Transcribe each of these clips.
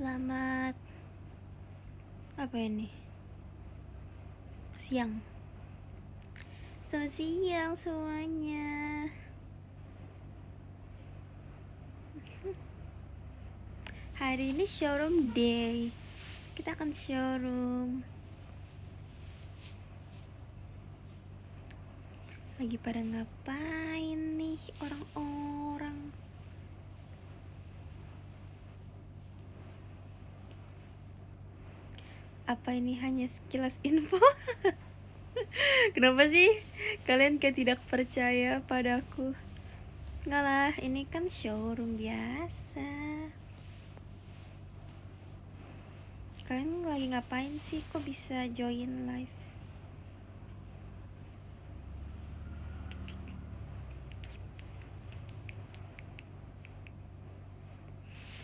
Selamat apa ini? Siang. Selamat siang semuanya. Hari ini showroom day. Kita akan showroom. Lagi pada ngapain nih orang-orang? Apa ini hanya sekilas info? Kenapa sih kalian kayak tidak percaya padaku? Enggak lah, ini kan showroom biasa. Kalian lagi ngapain sih? Kok bisa join live?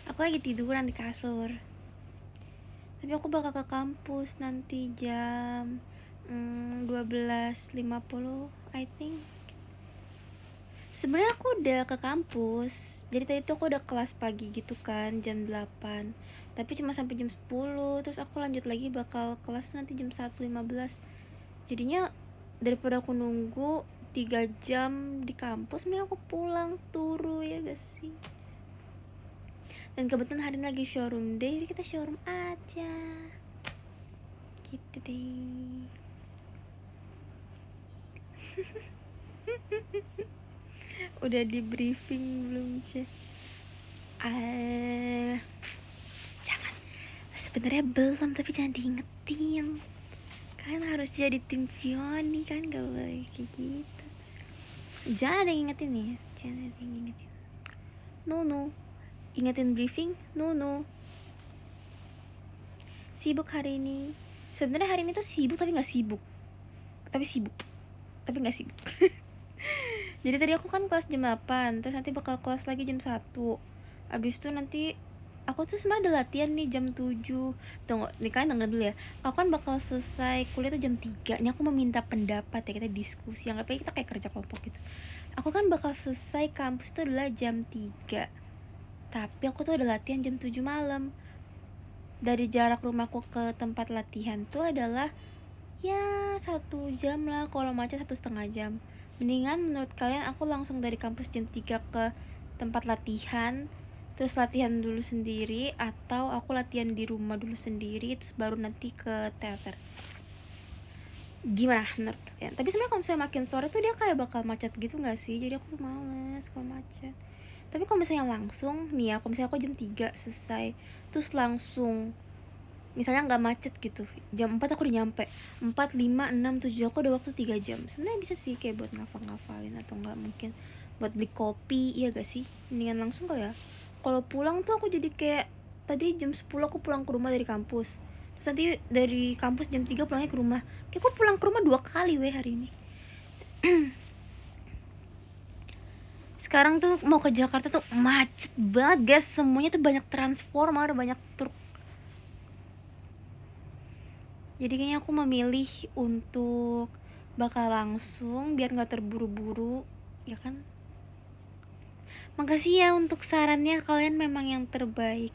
Aku lagi tiduran di kasur. Tapi aku bakal ke kampus nanti jam 12.50 I think. Sebenarnya aku udah ke kampus. Jadi tadi tuh aku udah kelas pagi gitu kan, jam 8. Tapi cuma sampai jam 10. Terus aku lanjut lagi bakal kelas nanti jam 1.15. Jadinya daripada aku nunggu 3 jam di kampus, mending aku pulang turu, ya gak sih? Dan kebetulan hari ini lagi showroom day, jadi kita showroom aja gitu deh. Udah di briefing belum sih? Jangan, sebenarnya belum, tapi jangan diingetin. Kalian harus jadi tim Fioni kan, gak boleh kayak gitu. Jangan ada yang ingetin ya, jangan ada yang ingetin. No, ingetin briefing, no. Sibuk hari ini. Sebenarnya hari ini tuh sibuk tapi nggak sibuk. Tapi nggak sibuk. Jadi tadi aku kan kelas jam 8, terus nanti bakal kelas lagi jam 1. Abis itu nanti aku tuh sebenarnya ada latihan nih jam 7. Tunggu, nih kalian denger dulu ya. Aku kan bakal selesai kuliah tuh jam 3. Ini aku meminta pendapat ya, kita diskusi. Anggap aja kita kayak kerja kelompok gitu. Aku kan bakal selesai kampus tuh adalah jam 3. Tapi aku tuh ada latihan jam 7 malam. Dari jarak rumahku ke tempat latihan tuh adalah ya 1 jam lah, kalau macet 1,5 jam. Mendingan menurut kalian aku langsung dari kampus jam 3 ke tempat latihan, terus latihan dulu sendiri, atau aku latihan di rumah dulu sendiri terus baru nanti ke teater? Gimana menurut kalian? Tapi sebenarnya kalau misalnya makin sore tuh dia kayak bakal macet gitu gak sih? Jadi aku tuh males kalau macet. Tapi kalau misalnya langsung nih ya, kalau misalnya aku jam 3 selesai terus langsung misalnya nggak macet gitu, jam 4 aku udah nyampe, 4, 5, 6, 7, aku udah waktu 3 jam. Sebenarnya bisa sih kayak buat ngafalin atau nggak mungkin buat beli kopi, iya gak sih? Mendingan langsung kali ya. Kalau pulang tuh aku jadi kayak tadi jam 10 aku pulang ke rumah dari kampus, terus nanti dari kampus jam 3 pulangnya ke rumah. Kayak aku pulang ke rumah 2 kali hari ini. Sekarang tuh mau ke Jakarta tuh macet banget guys, semuanya tuh banyak transformer, banyak truk. Jadi kayaknya aku memilih untuk bakal langsung biar gak terburu-buru, ya kan? Makasih ya untuk sarannya, kalian memang yang terbaik.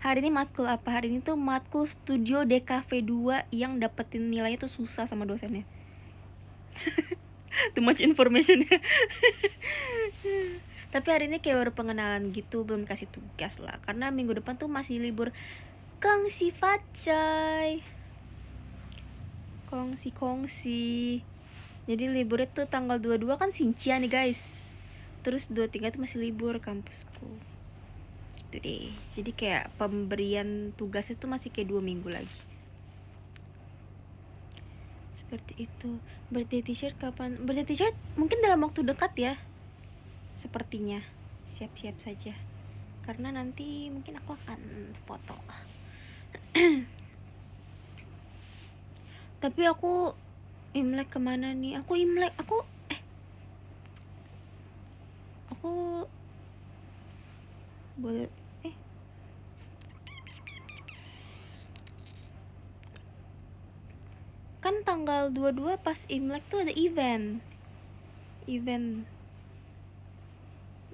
Hari ini matkul apa? Hari ini tuh matkul studio DKV 2 yang dapetin nilainya tuh susah sama dosennya. Too much information ya. Tapi hari ini kayak baru pengenalan gitu, belum kasih tugas lah, karena minggu depan tuh masih libur kongsi facai, kongsi. Jadi liburnya tuh tanggal 22 kan Sincia nih guys, terus 23 tuh masih libur kampusku gitu deh. Jadi kayak pemberian tugasnya tuh masih kayak 2 minggu lagi. Seperti itu. Birthday t-shirt kapan? Birthday t-shirt mungkin dalam waktu dekat ya, sepertinya. Siap-siap saja, karena nanti mungkin aku akan foto. Tapi aku Imlek kemana nih? Aku boleh kan tanggal 22 pas Imlek tuh ada event. event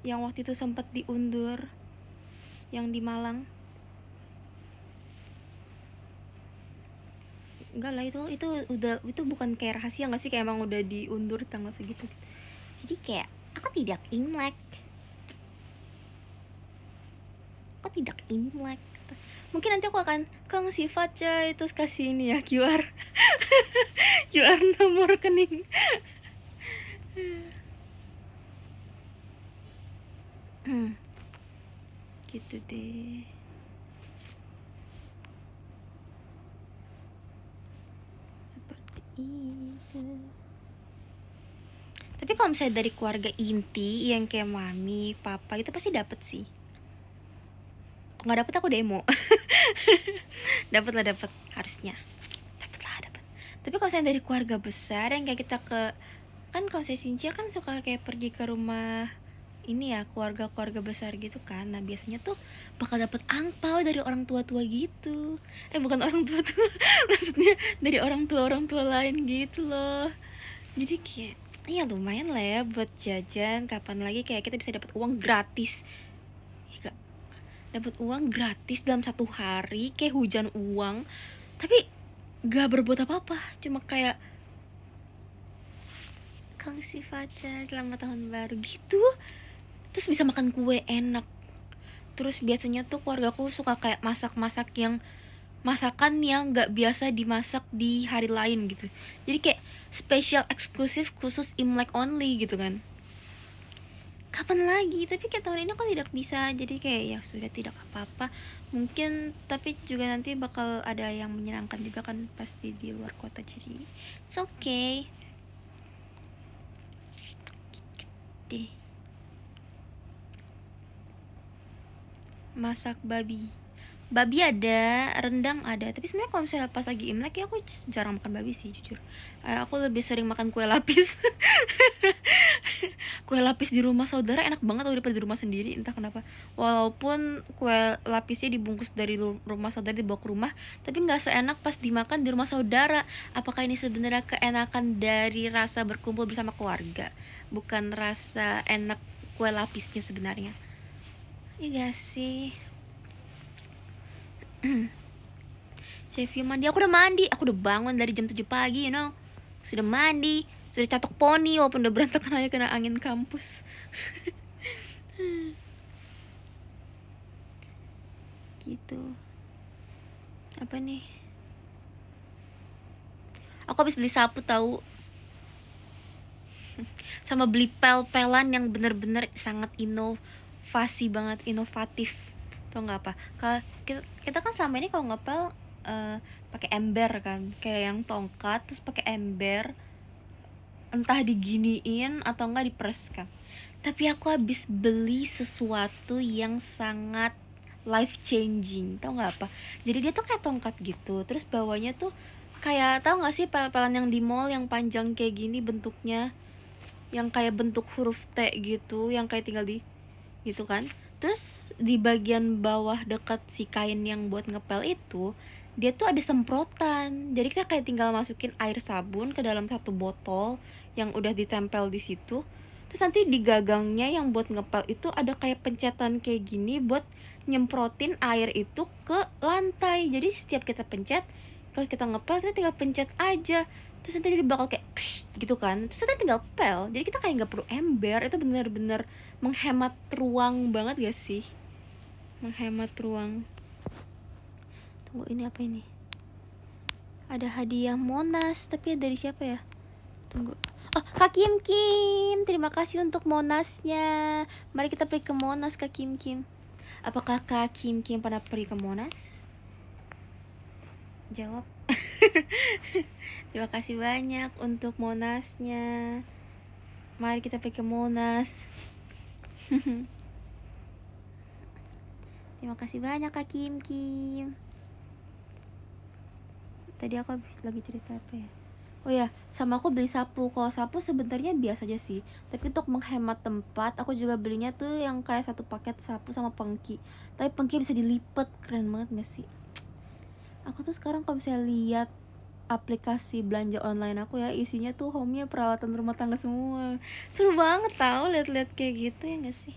yang waktu itu sempat diundur, yang di Malang. Enggak lah, itu bukan kayak rahasia nggak sih, kayak emang udah diundur tanggal segitu. Jadi kayak aku tidak Imlek. Mungkin nanti aku akan Kang sifat coy, terus kasih ini ya QR QR nomor rekening. Gitu deh. Seperti itu. Tapi kalau misalnya dari keluarga inti yang kayak mami, papa itu pasti dapet sih. Kalau nggak dapet aku demo. Dapet harusnya. Dapet. Tapi kalau misalnya dari keluarga besar yang kayak kita kan kalau saya Sincia kan suka kayak pergi ke rumah ini ya, keluarga besar gitu kan. Nah biasanya tuh bakal dapet angpau dari orang tua gitu. Bukan orang tua maksudnya dari orang tua lain gitu loh. Jadi kayak ya lumayan lah ya buat jajan. Kapan lagi kayak kita bisa dapat uang gratis, ya, dapat uang gratis dalam satu hari kayak hujan uang, tapi gak berbuat apa-apa, cuma kayak Kang Sifaca selamat tahun baru gitu, terus bisa makan kue enak. Terus biasanya tuh keluargaku suka kayak masakan yang nggak biasa dimasak di hari lain gitu, jadi kayak spesial eksklusif khusus Imlek only gitu kan. Kapan lagi, tapi kayak tahun ini aku tidak bisa, jadi kayak ya sudah, tidak apa-apa mungkin. Tapi juga nanti bakal ada yang menyenangkan juga kan pasti di luar kota, jadi it's okay deh. Masak babi ada, rendang ada, tapi sebenarnya kalau misalnya pas lagi Imlek ya aku jarang makan babi sih jujur. Aku lebih sering makan kue lapis. Kue lapis di rumah saudara enak banget daripada di rumah sendiri, entah kenapa. Walaupun kue lapisnya dibungkus dari rumah saudara dibawa ke rumah, tapi nggak seenak pas dimakan di rumah saudara. Apakah ini sebenarnya keenakan dari rasa berkumpul bersama keluarga, bukan rasa enak kue lapisnya sebenarnya? Iya gak sih? Chef mandi, aku udah bangun dari jam 7 pagi, sudah mandi, sudah catok poni walaupun udah berantakan aja kena angin kampus. Gitu. Apa nih? Aku habis beli sapu tahu. Sama beli pel-pelan yang bener-bener sangat inovatif. Tau nggak apa? Kalau kita kan selama ini kalau ngepel pakai ember kan, kayak yang tongkat terus pakai ember, entah diginiin atau enggak diperes kan. Tapi aku habis beli sesuatu yang sangat life changing, tau nggak apa? Jadi dia tuh kayak tongkat gitu, terus bawahnya tuh kayak, tau nggak sih pel-pelan yang di mall yang panjang kayak gini bentuknya, yang kayak bentuk huruf T gitu, yang kayak tinggal di gitu kan. Terus di bagian bawah dekat si kain yang buat ngepel itu, dia tuh ada semprotan. Jadi kita kayak tinggal masukin air sabun ke dalam satu botol yang udah ditempel di situ. Terus nanti di gagangnya yang buat ngepel itu ada kayak pencetan kayak gini buat nyemprotin air itu ke lantai. Jadi setiap kita pencet, kalau kita ngepel kita tinggal pencet aja, terus nanti dia bakal kayak psh, gitu kan. Terus kita tinggal pel, jadi kita kayak nggak perlu ember. Itu bener-bener menghemat ruang banget gak sih? Menghemat ruang. Tunggu, ini apa ini? Ada hadiah Monas, tapi dari siapa ya? Tunggu. Oh, Kak Kim, terima kasih untuk Monasnya. Mari kita pergi ke Monas, Kak Kim. Apakah Kak Kim pernah pergi ke Monas? Jawab. Terima kasih banyak untuk Monasnya. Mari kita pergi ke Monas. Terima kasih banyak Kak Kim. Tadi aku lagi cerita apa ya? Oh ya, sama aku beli sapu. Kalau sapu sebenarnya biasa aja sih, tapi untuk menghemat tempat aku juga belinya tuh yang kayak satu paket sapu sama pengki. Tapi pengki bisa dilipat, keren banget gak sih? Aku tuh sekarang kalau bisa lihat aplikasi belanja online aku ya, isinya tuh home-nya peralatan rumah tangga semua. Seru banget tau liat-liat kayak gitu, ya gak sih?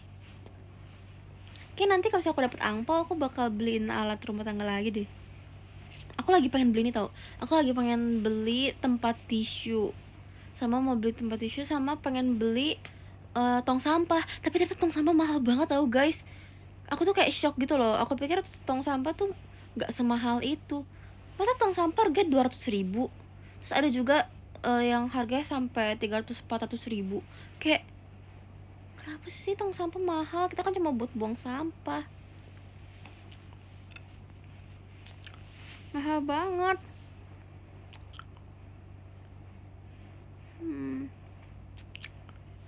Kayak nanti kalau misalnya aku dapet angpau, aku bakal beliin alat rumah tangga lagi deh. Aku lagi pengen beli ini tau, aku lagi pengen beli tempat tisu, sama mau beli tempat tisu, sama pengen beli tong sampah. Tapi ternyata tong sampah mahal banget tau guys. Aku tuh kayak shock gitu loh, aku pikir tong sampah tuh gak semahal itu. Masa tong sampah harga 200.000. Terus ada juga yang harganya sampai 300-400 ribu. Kayak kenapa sih tong sampah mahal? Kita kan cuma buat buang sampah. Mahal banget.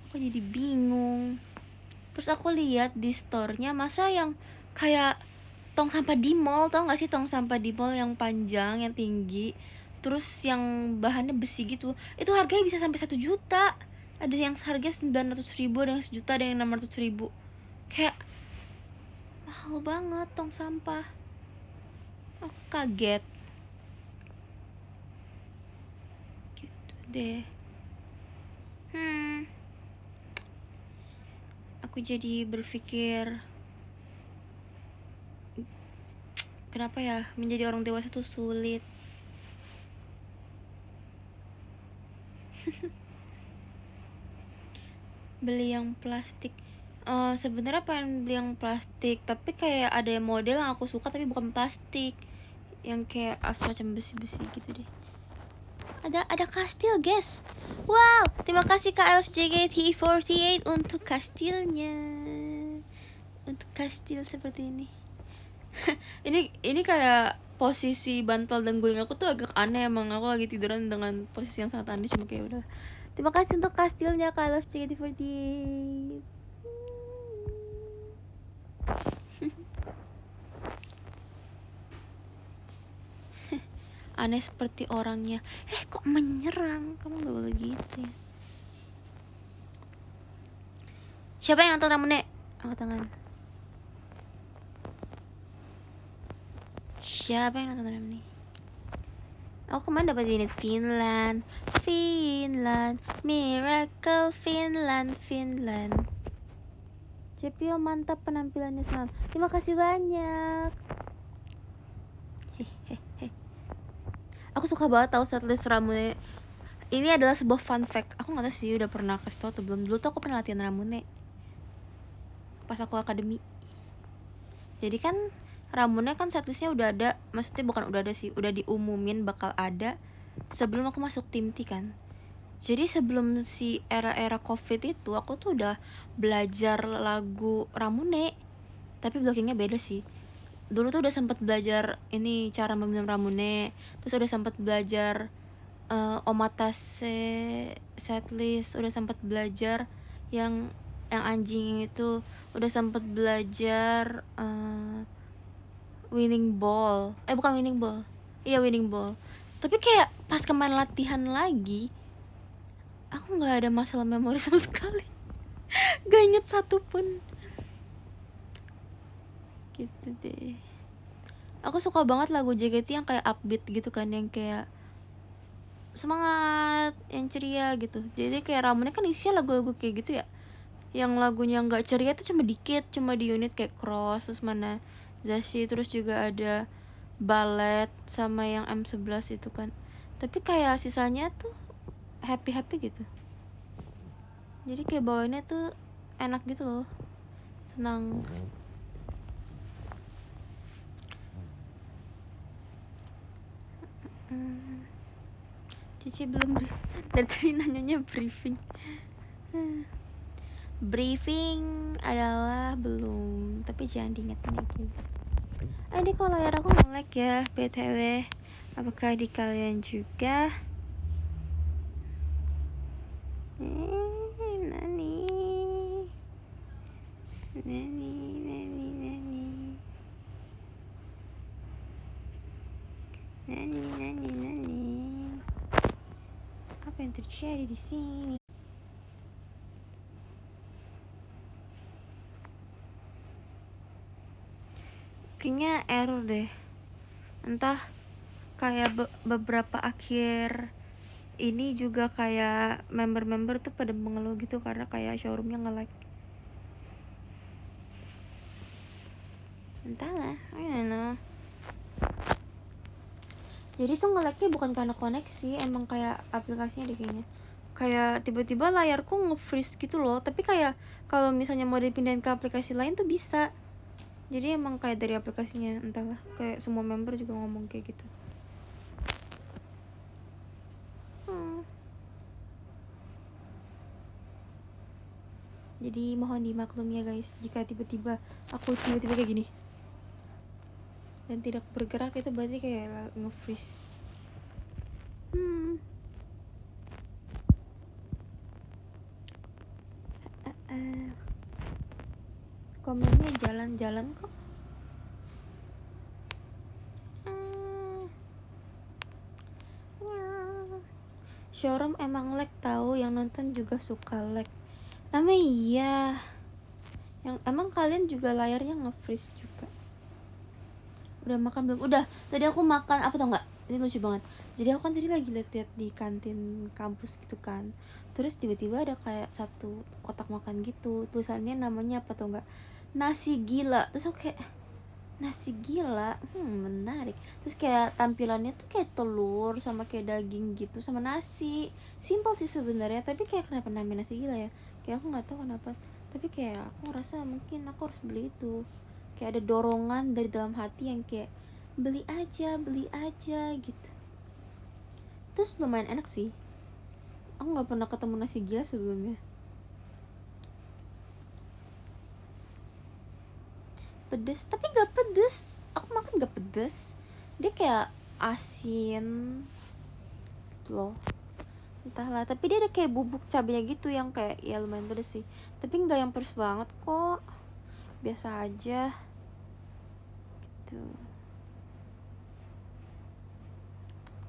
Aku jadi bingung. Terus aku lihat di store-nya, masa yang kayak tong sampah di mall, tau gak sih tong sampah di mall yang panjang, yang tinggi, terus yang bahannya besi gitu, itu harganya bisa sampai 1 juta. Ada yang harganya 900 ribu, ada yang 1 juta, ada yang 600 ribu. Kayak mahal banget tong sampah. Aku kaget gitu deh. Aku jadi berpikir, kenapa ya menjadi orang dewasa tuh sulit. Beli yang plastik, sebenarnya pengen beli yang plastik, tapi kayak ada model yang aku suka tapi bukan plastik, yang kayak semacam besi-besi gitu deh. Ada kastil guys. Wow, terima kasih Kak LFJKT48 untuk kastilnya, untuk kastil seperti ini. ini kayak posisi bantal dan guling aku tuh agak aneh, emang aku lagi tiduran dengan posisi yang sangat aneh, cuma kayak udah. Terima kasih untuk kastilnya Kak LFJKT48. Aneh seperti orangnya. Kok menyerang? Kamu gak boleh gitu ya. Siapa yang nonton Ramune? Angkat tangan. Siapa yang nonton Ramune? Aku kemarin dapat unit Finland, Miracle Finland. Cepio mantap penampilannya selalu. Terima kasih banyak. Aku suka banget tahu setlist Ramune. Ini adalah sebuah fun fact. Aku nggak tahu sih udah pernah kasih tau atau belum. Dulu tuh aku pernah latihan Ramune pas aku akademi. Jadi kan Ramune kan setlistnya udah ada, maksudnya bukan udah ada sih, udah diumumin bakal ada sebelum aku masuk tim T kan. Jadi sebelum si era-era covid itu aku tuh udah belajar lagu Ramune, tapi blockingnya beda sih. Dulu tuh udah sempet belajar ini cara meminum Ramune, terus udah sempet belajar Omatase setlist, udah sempet belajar yang anjing itu, udah sempet belajar winning ball, bukan winning ball, iya winning ball. Tapi kayak pas kemarin latihan lagi, aku nggak ada masalah memori sama sekali. Gak inget satu pun. Gitu deh. Aku suka banget lagu JKT yang kayak upbeat gitu kan, yang kayak semangat, yang ceria gitu. Jadi kayak Ramune kan isinya lagu-lagu kayak gitu ya, yang lagunya nggak ceria tuh cuma dikit, cuma di unit kayak Cross, terus mana Zashi, terus juga ada Ballet sama yang M11 itu kan. Tapi kayak sisanya tuh happy gitu. Jadi kayak bawainnya tuh enak gitu loh, senang. Cici belum dari tadi nanyanya briefing. Briefing adalah belum, tapi jangan diingetin lagi. Ini kok layar aku nge-lag ya BTW. Apakah di kalian juga? Nani. Apa yang terjadi di sini? Kayaknya error deh. Entah kayak beberapa akhir ini juga kayak member-member tuh pada mengeluh gitu karena kayak showroomnya nge-lag. Entahlah, I don't know. Jadi tuh nge-lagnya bukan karena koneksi, emang kayak aplikasinya deh kayaknya. Kayak tiba-tiba layarku nge-freeze gitu loh, tapi kayak kalau misalnya mau dipindahin ke aplikasi lain tuh bisa. Jadi emang kayak dari aplikasinya, entahlah, kayak semua member juga ngomong kayak gitu. Jadi mohon dimaklumi ya guys, jika tiba-tiba aku tiba-tiba kayak gini dan tidak bergerak, itu berarti kayak nge-freeze. Komennya jalan-jalan kok. Showroom emang lag tahu, yang nonton juga suka lag. Namanya iya. Yang emang kalian juga layarnya nge-freeze juga. Udah makan belum? Udah. Tadi aku makan apa tau nggak? Ini lucu banget. Jadi aku kan tadi lagi liat-liat di kantin kampus gitu kan. Terus tiba-tiba ada kayak satu kotak makan gitu. Tulisannya namanya apa tau nggak? Nasi gila. Terus aku kayak nasi gila, menarik. Terus kayak tampilannya tuh kayak telur sama kayak daging gitu sama nasi. Simple sih sebenarnya, tapi kayak kenapa namanya nasi gila ya? Kayak aku nggak tahu kenapa. Tapi kayak aku ngerasa mungkin aku harus beli itu. Kayak ada dorongan dari dalam hati yang kayak beli aja gitu. Terus lumayan enak sih. Aku nggak pernah ketemu nasi gila sebelumnya. Pedes tapi gak pedes, aku makan gak pedes, dia kayak asin gitu loh, entahlah, tapi dia ada kayak bubuk cabenya gitu yang kayak ya lumayan pedes sih, tapi nggak yang pedes banget kok, biasa aja gitu.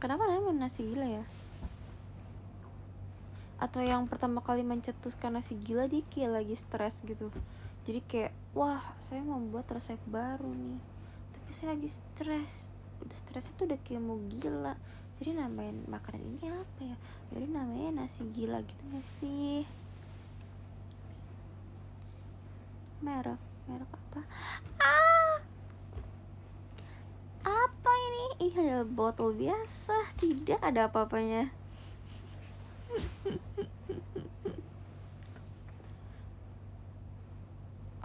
Kenapa namanya nasi gila ya? Atau yang pertama kali mencetuskan nasi gila dia kayak lagi stres gitu, jadi kayak wah saya membuat resep baru nih tapi saya lagi stres, udah stresnya tuh udah kayak mau gila, jadi namain makanan ini apa ya? Jadi namanya nasi gila gitu gak sih? Merek apa? Apa ini? Ini adalah botol biasa, tidak ada apa-apanya.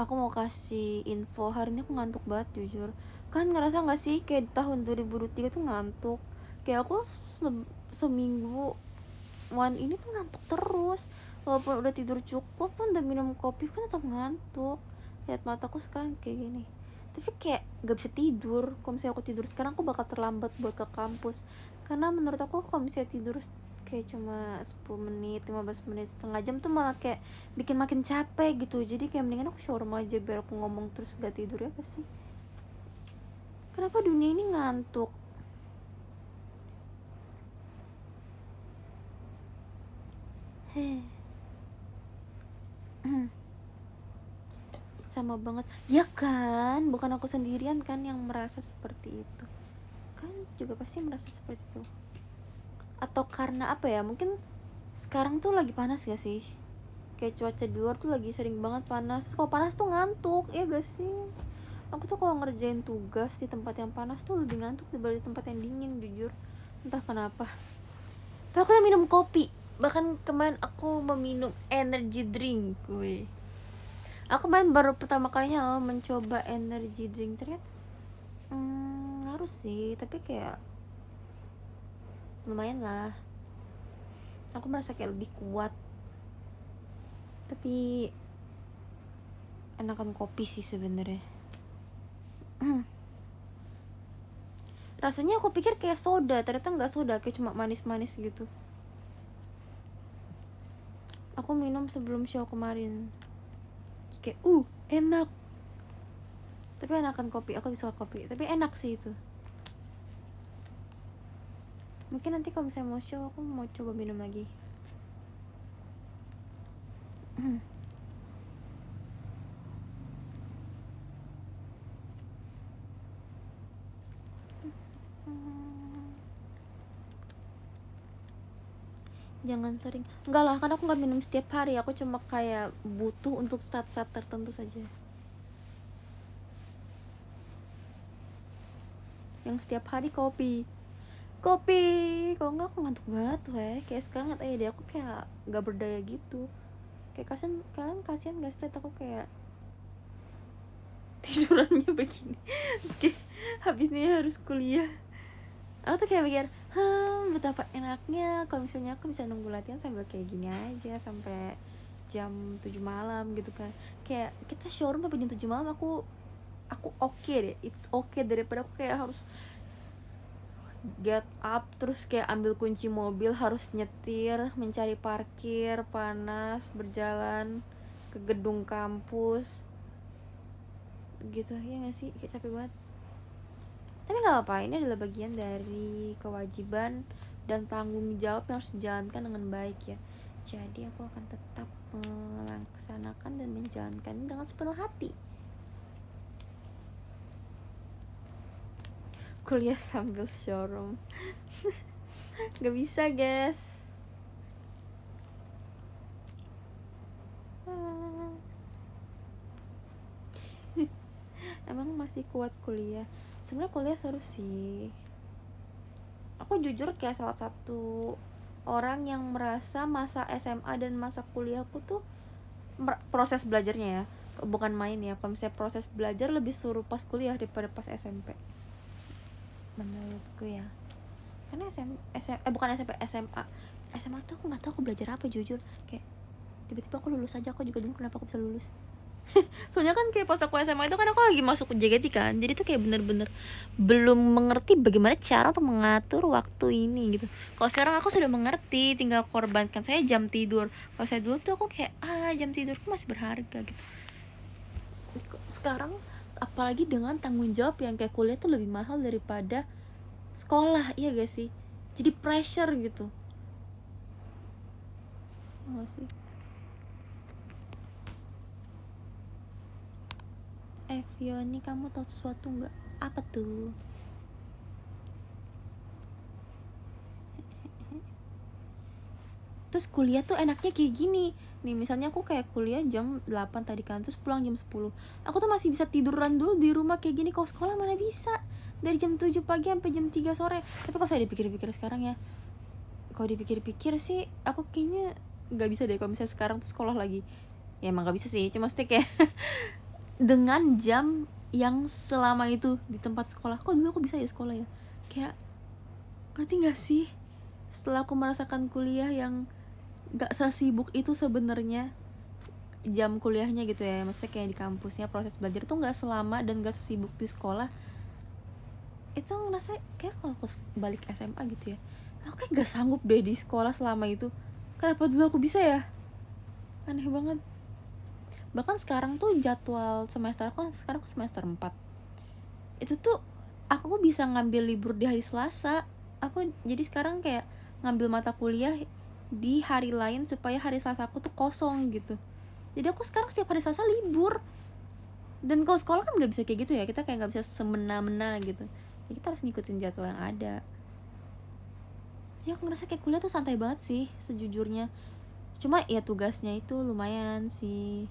Aku mau kasih info, hari ini aku ngantuk banget jujur. Kan ngerasa gak sih kayak di tahun 2023 tuh ngantuk. Kayak aku seminggu ini tuh ngantuk terus. Walaupun udah tidur cukup pun udah minum kopi pun tetap ngantuk. Lihat mataku sekarang kayak gini. Tapi kayak gak bisa tidur. Kalau misalnya aku tidur sekarang aku bakal terlambat buat ke kampus. Karena menurut aku kalau misalnya tidur kayak cuma 10 menit, 15 menit, setengah jam tuh malah kayak bikin makin capek gitu. Jadi kayak mendingan aku showroom aja biar aku ngomong terus gak tidur ya apa sih? Kenapa dunia ini ngantuk? Sama banget ya kan, bukan aku sendirian kan yang merasa seperti itu kan, juga pasti merasa seperti itu. Atau karena apa ya, mungkin sekarang tuh lagi panas gak sih, kayak cuaca di luar tuh lagi sering banget panas. Terus kalau panas tuh ngantuk ya gak sih? Aku tuh kalau ngerjain tugas di tempat yang panas tuh lebih ngantuk daripada di tempat yang dingin jujur, entah kenapa. Tapi aku udah minum kopi, bahkan kemarin aku meminum energy drink. Aku main baru pertama kalinya mencoba energy drink, ternyata harus sih, tapi kayak lumayan lah. Aku merasa kayak lebih kuat, tapi enakan kopi sih sebenarnya. Rasanya aku pikir kayak soda, ternyata nggak soda, kayak cuma manis-manis gitu. Aku minum sebelum show kemarin, kayak enak. Tapi enakan kopi, aku bisa kopi, tapi enak sih itu. Mungkin nanti kalau misalnya mau show aku mau coba minum lagi. Jangan sering. Enggak lah, kan aku nggak minum setiap hari, aku cuma kayak butuh untuk saat-saat tertentu saja. Yang setiap hari kopi. Kalau enggak aku ngantuk banget tuh kayak sekarang nggak tahu ya deh, aku kayak nggak berdaya gitu. Kayak kasihan gak sih liat aku kayak tidurannya begini. Terus kayak habis ini harus kuliah. Aku tuh kayak mikir, betapa enaknya kalau misalnya aku bisa nunggu latihan sambil kayak gini aja sampai jam 7 malam gitu kan. Kayak kita showroom sampai jam 7 malam, aku oke deh, it's okay, daripada aku kayak harus get up terus kayak ambil kunci mobil, harus nyetir, mencari parkir, panas, berjalan ke gedung kampus gitu ya nggak sih, kayak capek banget. Tapi nggak apa, ini adalah bagian dari kewajiban dan tanggung jawab yang harus dijalankan dengan baik ya. Jadi aku akan tetap melaksanakan dan menjalankan ini dengan sepenuh hati. Kuliah sambil showroom. Gak bisa guys. Emang masih kuat kuliah. Sebenarnya kuliah seru sih. Aku jujur kayak salah satu orang yang merasa masa SMA dan masa kuliahku tuh proses belajarnya ya, bukan main ya. Kalau misalnya proses belajar lebih seru pas kuliah daripada pas SMP menurutku ya. Karena bukan SMP, SMA tuh aku nggak tahu aku belajar apa jujur. Kayak tiba-tiba aku lulus aja, aku juga bingung kenapa aku bisa lulus. Soalnya kan kayak pas aku SMA itu kan aku lagi masuk ke JKT kan, jadi tuh kayak bener-bener belum mengerti bagaimana cara untuk mengatur waktu ini gitu. Kalau sekarang aku sudah mengerti, tinggal korbankan saya jam tidur. Kalau saya dulu tuh aku kayak jam tidurku masih berharga gitu. Sekarang apalagi dengan tanggung jawab yang kayak kuliah tuh lebih mahal daripada sekolah, iya gak sih? Jadi pressure gitu. Nggak sih? Fioni, kamu tahu sesuatu nggak? Apa tuh? Terus kuliah tuh enaknya kayak gini nih, misalnya aku kayak kuliah jam 8 tadi kan, terus pulang jam 10, aku tuh masih bisa tiduran dulu di rumah kayak gini. Kalau sekolah mana bisa, dari jam 7 pagi sampai jam 3 sore. Tapi kalau saya dipikir-pikir sekarang ya, kalau dipikir-pikir sih aku kayaknya nggak bisa deh kalau misalnya sekarang tuh sekolah lagi. Ya emang nggak bisa sih, cuma maksudnya kayak dengan jam yang selama itu di tempat sekolah, kok dulu aku bisa ya sekolah ya, kayak ngerti nggak sih? Setelah aku merasakan kuliah yang nggak sesibuk itu sebenarnya jam kuliahnya gitu ya, maksudnya kayak di kampusnya proses belajar tuh nggak selama dan nggak sesibuk di sekolah. Itu ngerasa kayak kalau aku balik SMA gitu ya, aku kayak nggak sanggup deh di sekolah selama itu. Kenapa dulu aku bisa ya? Aneh banget. Bahkan sekarang tuh jadwal semester aku, sekarang aku semester 4, itu tuh aku bisa ngambil libur di hari Selasa. Aku jadi sekarang kayak ngambil mata kuliah di hari lain supaya hari Selasa aku tuh kosong gitu. Jadi aku sekarang setiap hari Selasa libur. Dan kalau sekolah kan nggak bisa kayak gitu ya, kita kayak nggak bisa semena-mena gitu ya, kita harus ngikutin jadwal yang ada. Ya aku ngerasa kayak kuliah tuh santai banget sih sejujurnya. Cuma ya tugasnya itu lumayan sih.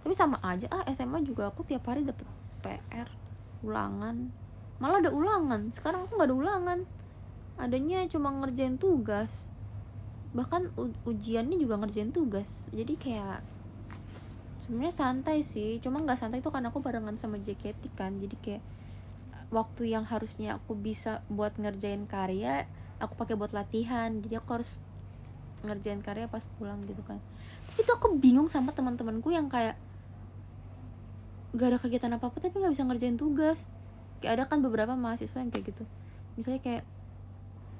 Tapi sama aja SMA juga aku tiap hari dapet PR, ulangan. Malah ada ulangan, sekarang aku nggak ada ulangan, adanya cuma ngerjain tugas. Bahkan ujiannya juga ngerjain tugas. Jadi kayak sebenarnya santai sih, cuma nggak santai itu karena aku barengan sama JKT kan. Jadi kayak waktu yang harusnya aku bisa buat ngerjain karya, aku pakai buat latihan. Jadi aku harus ngerjain karya pas pulang gitu kan. Tapi itu aku bingung sama teman-temanku yang kayak gak ada kegiatan apa-apa tapi gak bisa ngerjain tugas. Kayak ada kan beberapa mahasiswa yang kayak gitu, misalnya kayak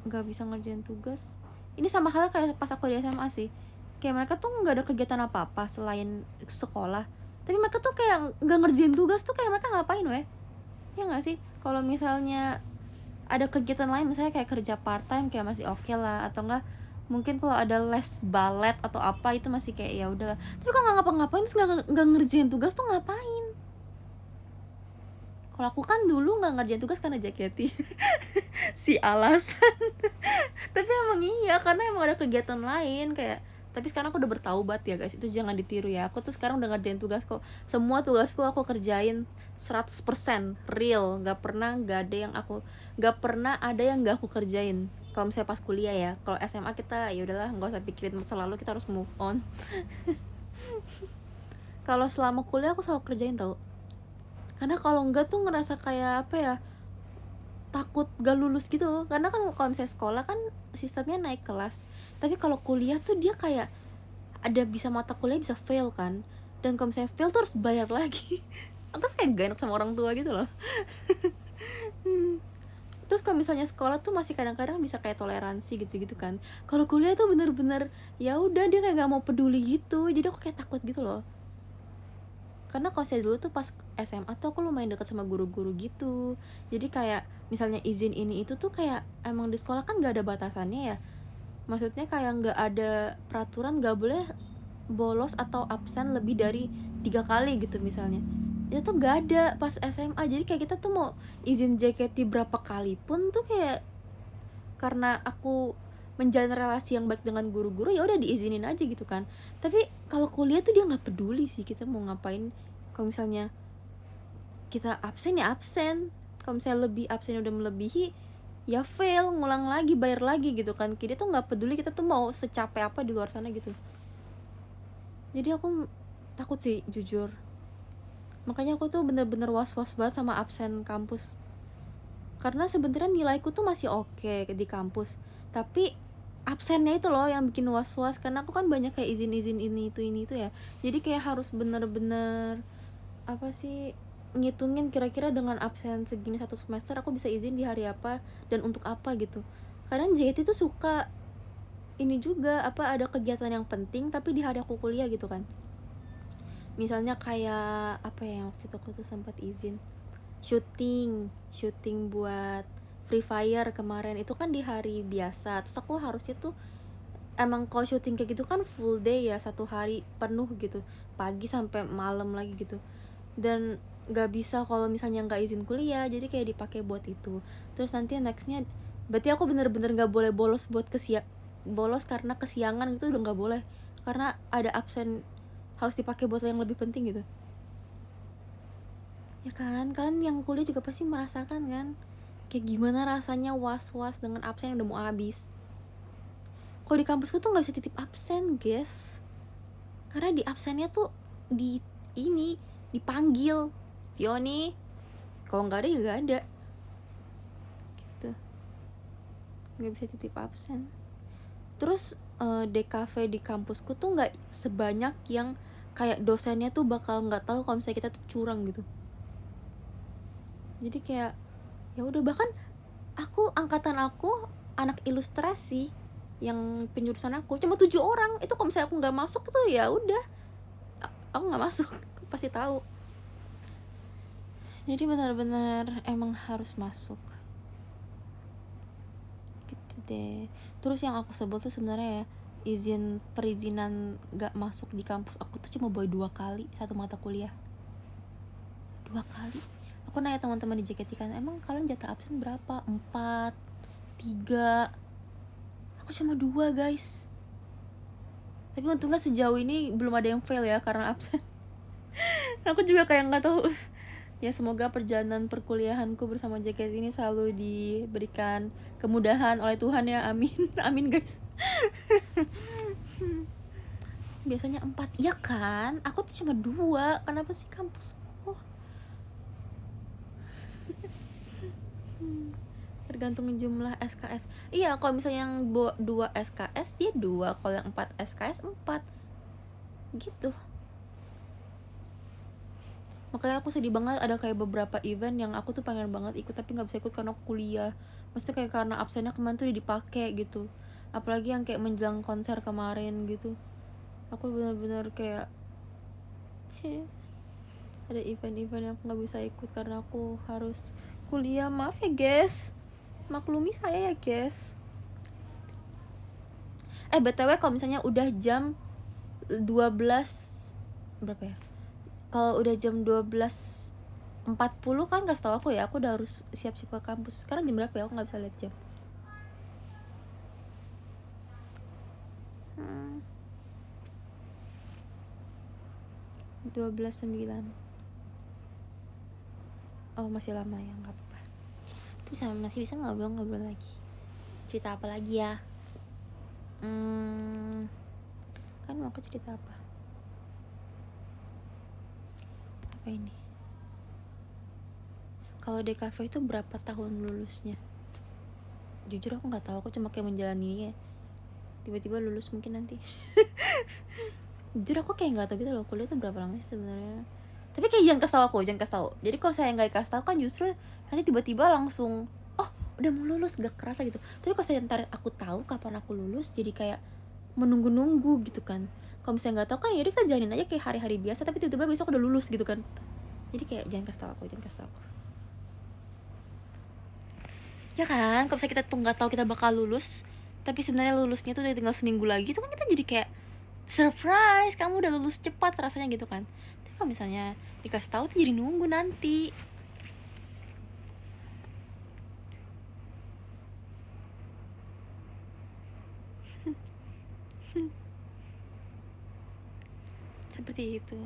gak bisa ngerjain tugas. Ini sama halnya kayak pas aku di SMA sih, kayak mereka tuh gak ada kegiatan apa-apa selain sekolah, tapi mereka tuh kayak gak ngerjain tugas tuh kayak mereka ngapain ya gak sih? Kalau misalnya ada kegiatan lain, misalnya kayak kerja part time kayak masih oke lah, atau enggak mungkin kalau ada les balet atau apa itu masih kayak ya udahlah. Tapi kalau nggak ngapa-ngapain terus nggak ngerjain tugas tuh ngapain? Kalau aku kan dulu nggak ngerjain tugas karena JKT. Si alasan. Tapi emang iya, karena emang ada kegiatan lain kayak. Tapi sekarang aku udah bertaubat ya guys, itu jangan ditiru ya. Aku tuh sekarang udah ngerjain tugas kok. Semua tugasku aku kerjain 100% real. Gak pernah ada yang gak aku kerjain. Kalau misalnya pas kuliah ya. Kalau SMA kita ya udahlah, nggak usah pikirin masa lalu, kita harus move on. Kalau selama kuliah aku selalu kerjain tau. Karena kalau enggak tuh ngerasa kayak apa ya, takut gak lulus gitu. Karena kan kalau misalnya sekolah kan sistemnya naik kelas, tapi kalau kuliah tuh dia kayak ada bisa mata kuliah bisa fail kan, dan kalau misalnya fail tuh harus bayar lagi. Aku kayak gak enak sama orang tua gitu loh. Terus kalau misalnya sekolah tuh masih kadang-kadang bisa kayak toleransi gitu-gitu kan. Kalau kuliah tuh bener-bener ya udah dia kayak gak mau peduli gitu, jadi aku kayak takut gitu loh. Karena kalau saya dulu tuh pas SMA tuh aku lumayan deket sama guru-guru gitu. Jadi kayak misalnya izin ini itu tuh kayak emang di sekolah kan gak ada batasannya ya. Maksudnya kayak gak ada peraturan gak boleh bolos atau absen lebih dari 3 kali gitu misalnya. Itu tuh gak ada pas SMA. Jadi kayak kita tuh mau izin JKT berapa kali pun tuh kayak, karena aku menjalin relasi yang baik dengan guru-guru ya udah diizinin aja gitu kan. Tapi kalau kuliah tuh dia nggak peduli sih kita mau ngapain. Kalau misalnya kita absen ya absen, kalau misalnya lebih absen udah melebihi ya fail, ngulang lagi, bayar lagi gitu kan. Dia tuh nggak peduli kita tuh mau secapek apa di luar sana gitu. Jadi aku takut sih jujur. Makanya aku tuh bener-bener was-was banget sama absen kampus. Karena sebenarnya nilaiku tuh masih oke di kampus, tapi absennya itu loh yang bikin was-was. Karena aku kan banyak kayak izin-izin ini itu ya. Jadi kayak harus bener-bener apa sih, ngitungin kira-kira dengan absen segini satu semester aku bisa izin di hari apa dan untuk apa gitu. Kadang JT tuh suka ini juga, apa ada kegiatan yang penting tapi di hari aku kuliah gitu kan. Misalnya kayak apa ya, yang waktu itu aku tuh sempat izin syuting buat Free Fire kemarin, itu kan di hari biasa. Terus aku harusnya tuh emang kalau syuting kayak gitu kan full day ya, 1 hari penuh gitu, pagi sampai malam lagi gitu. Dan nggak bisa kalau misalnya nggak izin kuliah, jadi kayak dipakai buat itu. Terus nanti nextnya berarti aku bener-bener nggak boleh bolos bolos karena kesiangan gitu, udah nggak boleh karena ada absen harus dipakai buat yang lebih penting gitu. Ya kan, kalian yang kuliah juga pasti merasakan kan kayak gimana rasanya was-was dengan absen yang udah mau habis. Kalau di kampusku tuh nggak bisa titip absen guys, karena di absennya tuh di ini dipanggil Fioni, kalau nggak ada ya nggak ada gitu, nggak bisa titip absen. Terus DKV di kampusku tuh nggak sebanyak yang kayak dosennya tuh bakal nggak tahu kalau misalnya kita tuh curang gitu. Jadi kayak ya udah, bahkan angkatan aku anak ilustrasi yang penjurusan aku cuma 7 orang. Itu kalau misalnya aku nggak masuk tuh ya udah, aku nggak masuk. Aku pasti tahu. Jadi benar-benar emang harus masuk gitu deh. Terus yang aku sebel tuh sebenarnya ya, perizinan nggak masuk di kampus aku tuh cuma boleh 2 kali satu mata kuliah. 2 kali. Aku nanya teman-teman di JKT kan, emang kalian jatah absen berapa? 4, 3. Aku cuma 2 guys. Tapi untungnya sejauh ini belum ada yang fail ya karena absen. Aku juga kayak nggak tahu. Ya semoga perjalanan perkuliahanku bersama JKT ini selalu diberikan kemudahan oleh Tuhan ya, amin. Amin guys. Biasanya 4, iya kan? Aku tuh cuma 2. Kenapa sih kampusku tergantung jumlah SKS. Iya, kalau misalnya yang 2 SKS dia 2, kalau yang 4 SKS 4 gitu. Makanya aku sedih banget, ada kayak beberapa event yang aku tuh pengen banget ikut tapi nggak bisa ikut karena aku kuliah. Maksudnya kayak karena absennya kemarin tuh dipakai gitu. Apalagi yang kayak menjelang konser kemarin gitu, aku benar-benar kayak ada event-event yang aku nggak bisa ikut karena aku harus kuliah. Maaf ya guys, maklumi saya ya guys. BTW kalau misalnya udah jam 12 berapa ya, kalau udah jam 12 40 kan kasih tau aku ya, aku udah harus siap-siap ke kampus. Sekarang jam berapa ya, aku nggak bisa lihat jam. 12:09. Oh masih lama ya, nggak apa-apa. Masih bisa ngobrol lagi. Cerita apa lagi ya? Kan mau aku cerita apa? Apa ini? Kalau DKV itu berapa tahun lulusnya? Jujur aku nggak tahu, aku cuma kayak menjalani ya. Tiba-tiba lulus mungkin nanti. Jujur aku kayak nggak tahu gitu loh, kuliah tuh berapa lama sih sebenarnya. Tapi kayak jangan kasih tahu. Jadi kalau saya nggak dikasih tahu kan justru nanti tiba-tiba langsung udah mau lulus, gak kerasa gitu. Tapi kalau saya ntar aku tahu kapan aku lulus, jadi kayak menunggu-nunggu gitu kan. Kalau misalnya nggak tahu kan ya kita jalanin aja kayak hari-hari biasa, tapi tiba-tiba besok udah lulus gitu kan. Jadi kayak jangan kasih tahu aku. Ya kan, kalau misalnya kita tuh nggak tahu kita bakal lulus, tapi sebenarnya lulusnya tuh udah tinggal seminggu lagi, itu kan kita jadi kayak surprise, kamu udah lulus cepat rasanya gitu kan. Tapi kalau misalnya dikasih tahu tuh jadi nunggu nanti. Seperti itu.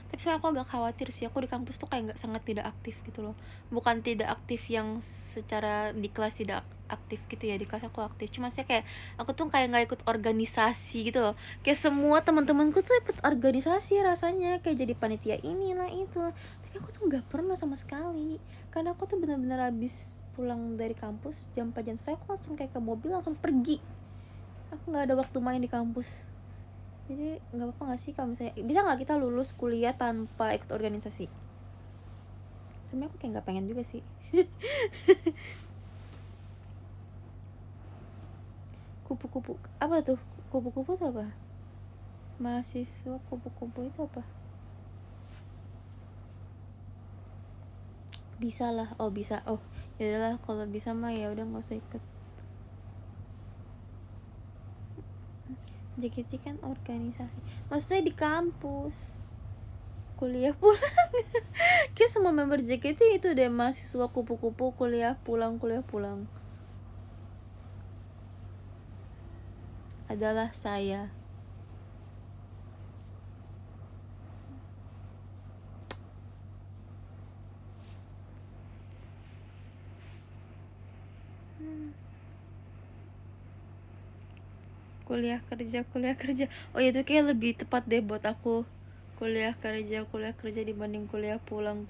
Tapi soalnya aku agak khawatir sih, aku di kampus tuh kayak sangat tidak aktif gitu loh. Bukan tidak aktif yang secara di kelas tidak aktif gitu ya, di kelas aku aktif, cuma sih kayak aku tuh kayak nggak ikut organisasi gitu loh. Kayak semua teman-temanku tuh ikut organisasi rasanya, kayak jadi panitia inilah itu. Tapi aku tuh nggak pernah sama sekali, karena aku tuh benar-benar habis pulang dari kampus jam 4 jam saya, aku langsung kayak ke mobil langsung pergi. Aku nggak ada waktu main di kampus. Jadi nggak apa-apa nggak sih kalau misalnya bisa nggak kita lulus kuliah tanpa ikut organisasi? Sebenarnya aku kayak nggak pengen juga sih. Kupu-kupu apa tuh? Kupu-kupu itu apa? Mahasiswa kupu-kupu itu apa? Bisa lah. Oh bisa. Oh ya udahlah, kalau bisa mah ya udah nggak usah ikut. JKT kan organisasi, maksudnya di kampus kuliah pulang. Kayak semua member JKT itu deh, mahasiswa kupu-kupu kuliah pulang adalah saya. Kuliah kerja. Oh itu kayak lebih tepat deh buat aku. Kuliah kerja dibanding kuliah pulang.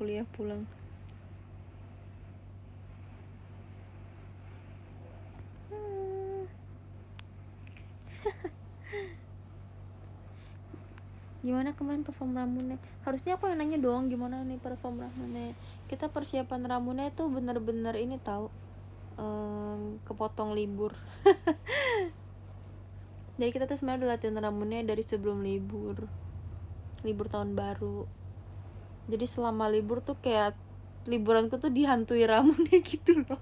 Gimana kemarin perform Ramune? Harusnya aku yang nanya dong, gimana nih perform Ramune. Kita persiapan Ramune tuh bener-bener ini tahu, kepotong libur. Jadi kita tuh sebenarnya udah latihan Ramune dari sebelum libur tahun baru. Jadi selama libur tuh kayak liburanku tuh dihantui Ramune gitu loh.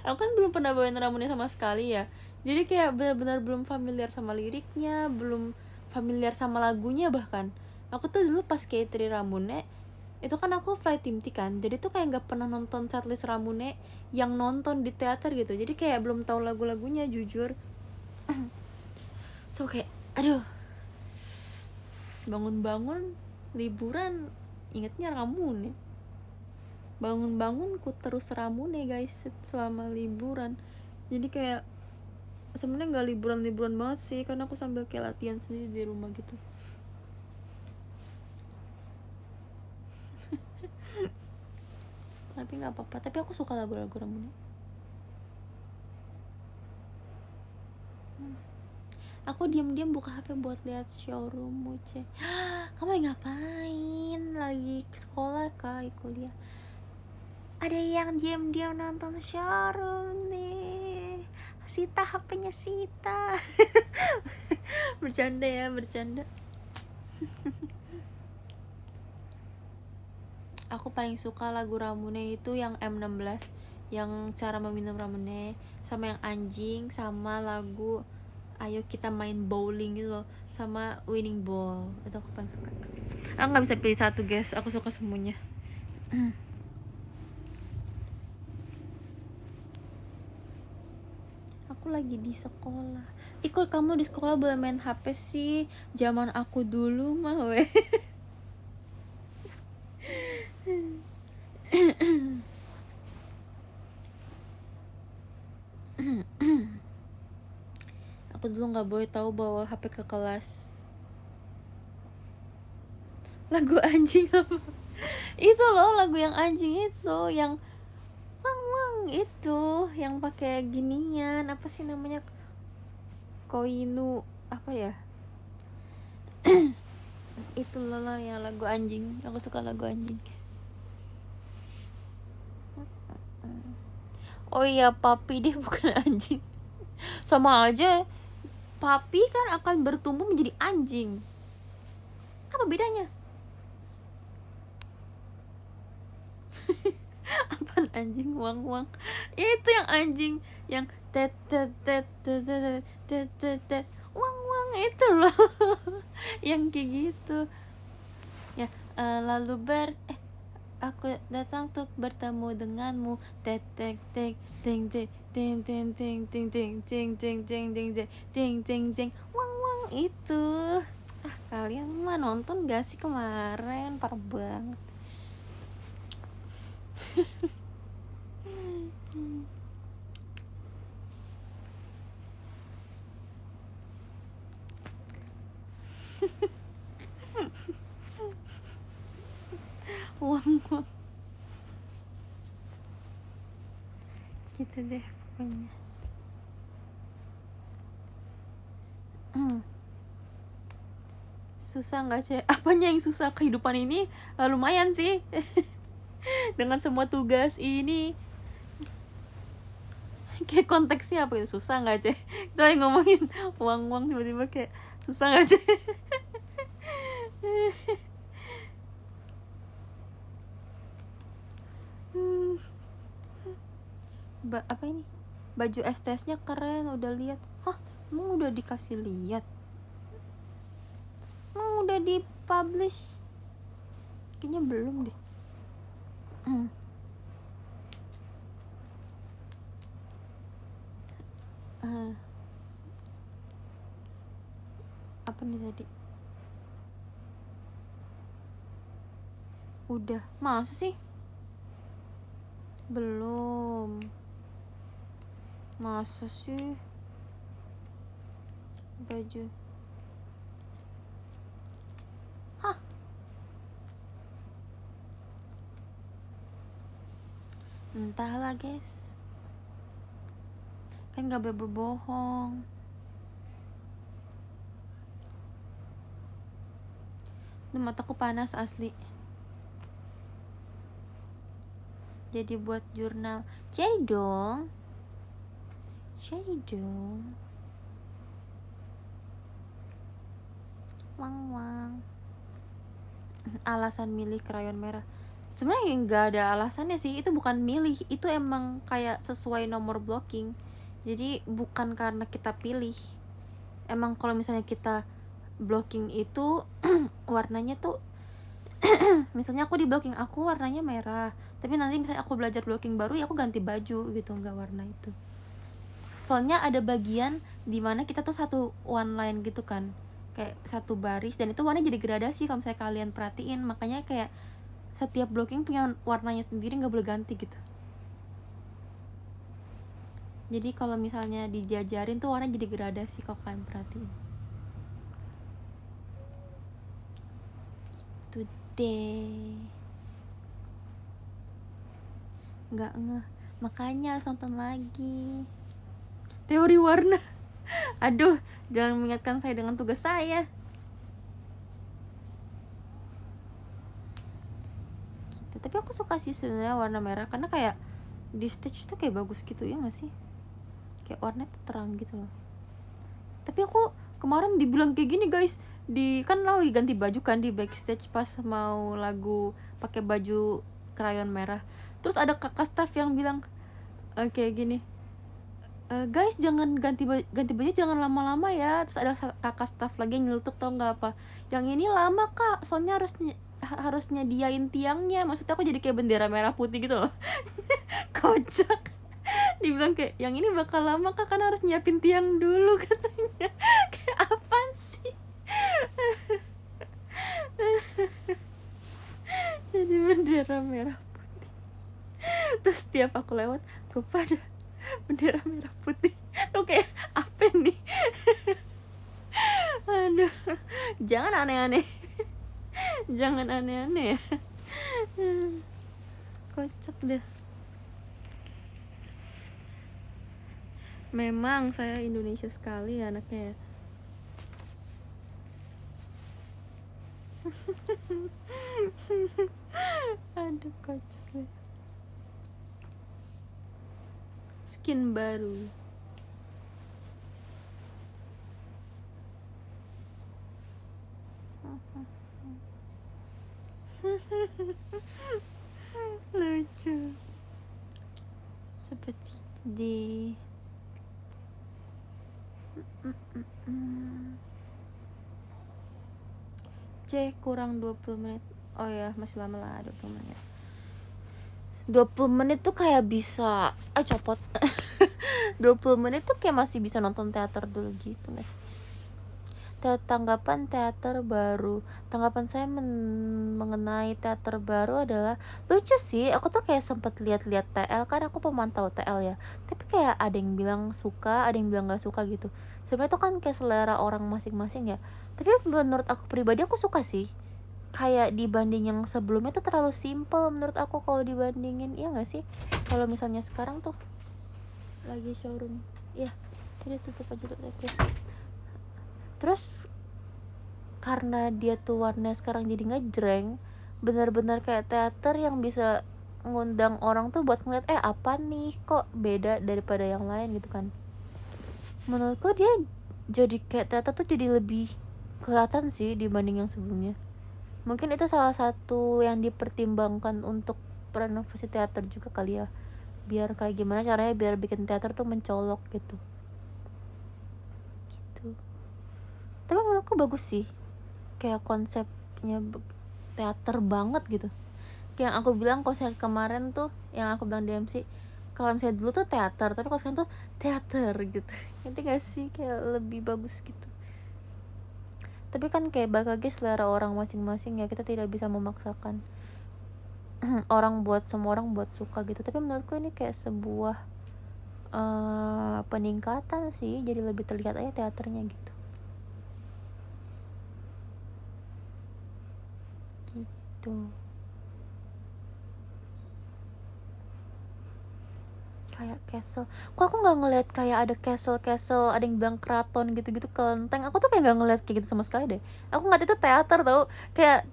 Aku kan belum pernah bawain Ramune sama sekali ya, jadi kayak benar-benar belum familiar sama liriknya, belum familiar sama lagunya. Bahkan aku tuh dulu pas K3 Ramune itu kan aku flight team T kan, jadi tuh kayak nggak pernah nonton setlist Ramune yang nonton di teater gitu, jadi kayak belum tahu lagu-lagunya jujur. So kayak aduh, bangun-bangun liburan ingetnya Ramune, bangun-bangun ku terus Ramune guys selama liburan. Jadi kayak sebenarnya nggak liburan banget sih, karena aku sambil kayak latihan sendiri di rumah gitu. Tapi nggak apa-apa, tapi aku suka lagu-lagu Ramune. Aku diam-diam buka HP buat lihat showroom Muce. Kamu ngapain? Lagi ke sekolah kah? Kuliah? Ada yang diam-diam nonton showroom nih. Sita, HP-nya Sita. Bercanda ya, bercanda. Aku paling suka lagu Ramune itu yang M16, yang cara meminum Ramune, sama yang anjing, sama lagu Ayo Kita Main Bowling gitu loh, sama Winning Ball. Itu aku paling suka. Aku nggak bisa pilih satu guys, aku suka semuanya. Aku lagi di sekolah. Ikut kamu di sekolah boleh main HP sih. Zaman aku dulu mah weh. Aku dulu nggak boleh tahu bawa HP ke kelas. Lagu anjing apa? Itu loh lagu yang anjing itu, yang wang wang itu, yang pakai ginian, apa sih namanya? Koinu apa ya? Itu loh yang lagu anjing. Aku suka lagu anjing. Oh iya, papi dia bukan anjing. Sama aja, papi kan akan bertumbuh menjadi anjing. Apa bedanya? Apaan anjing wang wang? Itu yang anjing yang tet tet tet tet tet tet tet tet wang wang itu loh. Yang kayak gitu. Ya, lalu aku datang untuk bertemu denganmu. Tet tek tek ting ting ting ting ting ting ting ting ting ting ting ting ting ting wang wang itu. Kalian mah nonton gak sih kemarin? Parah banget. Wang wang gitu deh pokoknya. Susah nggak sih? Apanya yang susah? Kehidupan ini lumayan sih. Dengan semua tugas ini, kayak konteksnya apa itu? Susah nggak sih? Kita lagi ngomongin uang tiba-tiba kayak susah nggak sih? Apa ini? Baju STS-nya keren, udah lihat? Hah, emang udah dikasih lihat? Emang udah dipublish? Kayaknya belum deh. Apa nih tadi? Udah, masa sih? Belum. Masa sih? Baju. Hah? Entahlah guys. Kan gak boleh berbohong. Mataku panas asli. Jadi buat jurnal. Jadi dong. Wang wang. Alasan milih krayon merah. Sebenarnya nggak ada alasannya sih. Itu bukan milih. Itu emang kayak sesuai nomor blocking. Jadi bukan karena kita pilih. Emang kalau misalnya kita blocking itu warnanya tuh misalnya aku di blocking aku warnanya merah, tapi nanti misalnya aku belajar blocking baru ya aku ganti baju gitu, nggak warna itu. Soalnya ada bagian dimana kita tuh satu one line gitu kan, kayak satu baris, dan itu warnanya jadi gradasi kalau misalnya kalian perhatiin. Makanya kayak setiap blocking punya warnanya sendiri, nggak boleh ganti gitu. Jadi kalau misalnya dijajarin tuh warnanya jadi gradasi kalau kalian perhatiin. Gitu deh. Nggak ngeh, makanya harus nonton lagi teori warna. Aduh, jangan mengingatkan saya dengan tugas saya gitu. Tapi aku suka sih sebenarnya warna merah, karena kayak di stage tuh kayak bagus gitu ya nggak sih, kayak warnanya tuh terang gitu loh. Tapi aku kemarin dibilang kayak gini guys, kan lagi ganti baju kan di backstage pas mau lagu pakai baju krayon merah. Terus ada kakak staff yang bilang kayak gini, Guys jangan ganti baju jangan lama-lama ya. Terus ada kakak staff lagi yang nyeletuk, tau nggak apa, yang ini lama kak soalnya harus nyediain tiangnya. Maksudnya aku jadi kayak bendera merah putih gitu loh. Kocak. Dibilang kayak yang ini bakal lama kak kan harus nyiapin tiang dulu katanya. Kayak apaan sih. Jadi bendera merah putih. Terus setiap aku lewat kepada bendera merah putih tuh kayak apa nih. Aduh, jangan aneh-aneh. Jangan aneh-aneh ya. Kocak deh. Memang saya Indonesia sekali anaknya. Aduh kocak deh. Skin baru. Lucu. Seperti di kurang 20 menit. Oh ya masih lama lah, 20 menit. 20 menit tuh kayak bisa copot. 20 menit tuh kayak masih bisa nonton teater dulu gitu guys. Tanggapan teater baru. Tanggapan saya mengenai teater baru adalah lucu sih. Aku tuh kayak sempet lihat-lihat TL, kan aku pemantau TL ya. Tapi kayak ada yang bilang suka, ada yang bilang gak suka gitu. Sebenarnya tuh kan kayak selera orang masing-masing ya. Tapi menurut aku pribadi aku suka sih. Kayak dibanding yang sebelumnya tuh terlalu simple menurut aku kalau dibandingin, iya gak sih? Kalau misalnya sekarang tuh lagi showroom, ya jadi tutup aja tuh. Terus karena dia tuh warna sekarang jadi ngejreng, benar-benar kayak teater yang bisa ngundang orang tuh buat ngeliat apa nih kok beda daripada yang lain gitu kan. Menurutku dia jadi kayak teater tuh jadi lebih kelihatan sih dibanding yang sebelumnya. Mungkin itu salah satu yang dipertimbangkan untuk renovasi teater juga kali ya, biar kayak gimana caranya biar bikin teater tuh mencolok gitu. Tapi menurutku bagus sih, kayak konsepnya teater banget gitu. Kayak yang aku bilang konser kemarin tuh, yang aku bilang di MC, kalau misalnya dulu tuh teater, tapi kalau sekarang tuh teater gitu. Nanti gak sih kayak lebih bagus gitu. Tapi kan kayak balik lagi selera orang masing-masing ya, kita tidak bisa memaksakan orang buat semua orang buat suka gitu. Tapi menurutku ini kayak sebuah peningkatan sih, jadi lebih terlihat aja teaternya gitu. Kayak castle, kok aku nggak ngeliat kayak ada castle, ada yang bilang keraton gitu-gitu, kelenteng. Aku tuh kayak nggak ngeliat kayak gitu sama sekali deh. Aku ngeliat itu teater tau, kayak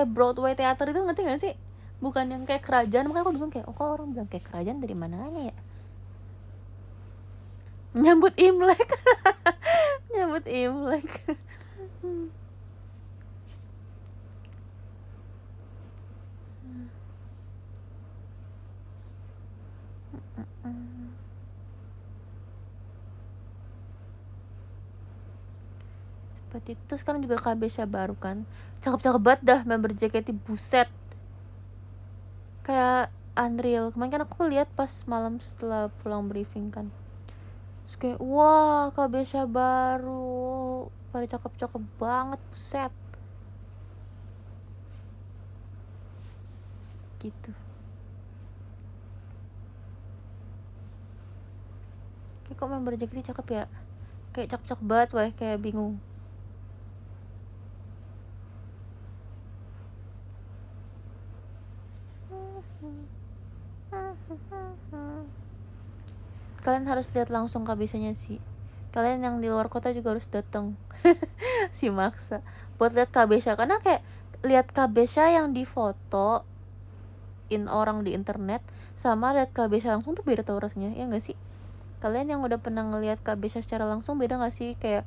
Broadway teater itu, ngerti nggak sih? Bukan yang kayak kerajaan. Makanya aku bingung kayak, kok orang bilang kayak kerajaan dari mananya ya? Nyambut Imlek. Nyambut Imlek. Seperti itu. Sekarang juga Kabesha baru kan, cakep-cakep banget dah member JKT, buset, kayak unreal. Kemarin kan aku lihat pas malam setelah pulang briefing kan, terus kayak wah Kabesha baru pada cakep-cakep banget, buset gitu. Kayak kok member JKT cakep ya, kayak cakep-cakep banget, wah kayak bingung. Kalian harus lihat langsung Kabeshanya sih. Kalian yang di luar kota juga harus datang. Si maksa buat lihat Kabesha, karena kayak lihat Kabesha yang di foto orang di internet sama lihat Kabesha langsung tuh beda tau rasanya, ya nggak sih? Kalian yang udah pernah ngelihat Kabesha secara langsung beda nggak sih? Kayak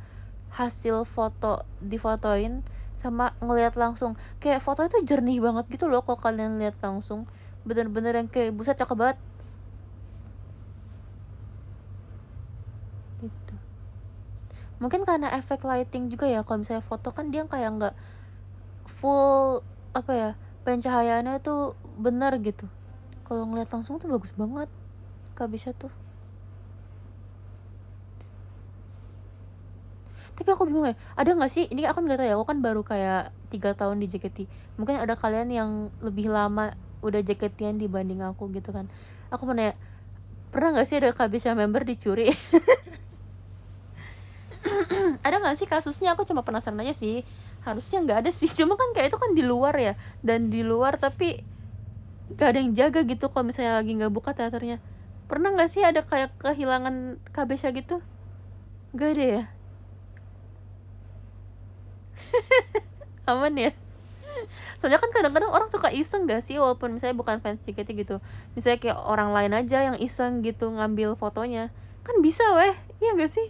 hasil foto difotoin sama ngelihat langsung, kayak foto itu jernih banget gitu loh kalau kalian lihat langsung. Bener-bener yang kayak buset cakep banget. Mungkin karena efek lighting juga ya, kalau misalnya foto kan dia kayak nggak full apa ya, pencahayaannya tuh bener gitu. Kalau ngeliat langsung tuh bagus banget Kabisha tuh. Tapi aku bingung ya, ada nggak sih, ini aku nggak tahu ya, aku kan baru kayak 3 tahun di JKT, mungkin ada kalian yang lebih lama udah JKT-an dibanding aku gitu kan. Aku mau nanya, pernah nggak sih ada Kabisha member dicuri? Ada nggak sih kasusnya? Aku cuma penasaran aja sih. Harusnya nggak ada sih, cuma kan kayak itu kan di luar ya, dan di luar tapi gak ada yang jaga gitu kalau misalnya lagi nggak buka teaternya. Pernah nggak sih ada kayak kehilangan Kabisha gitu? Gak ada ya? Aman ya? Soalnya kan kadang-kadang orang suka iseng gak sih, walaupun misalnya bukan fans JKT gitu, misalnya kayak orang lain aja yang iseng gitu ngambil fotonya, kan bisa weh, iya gak sih?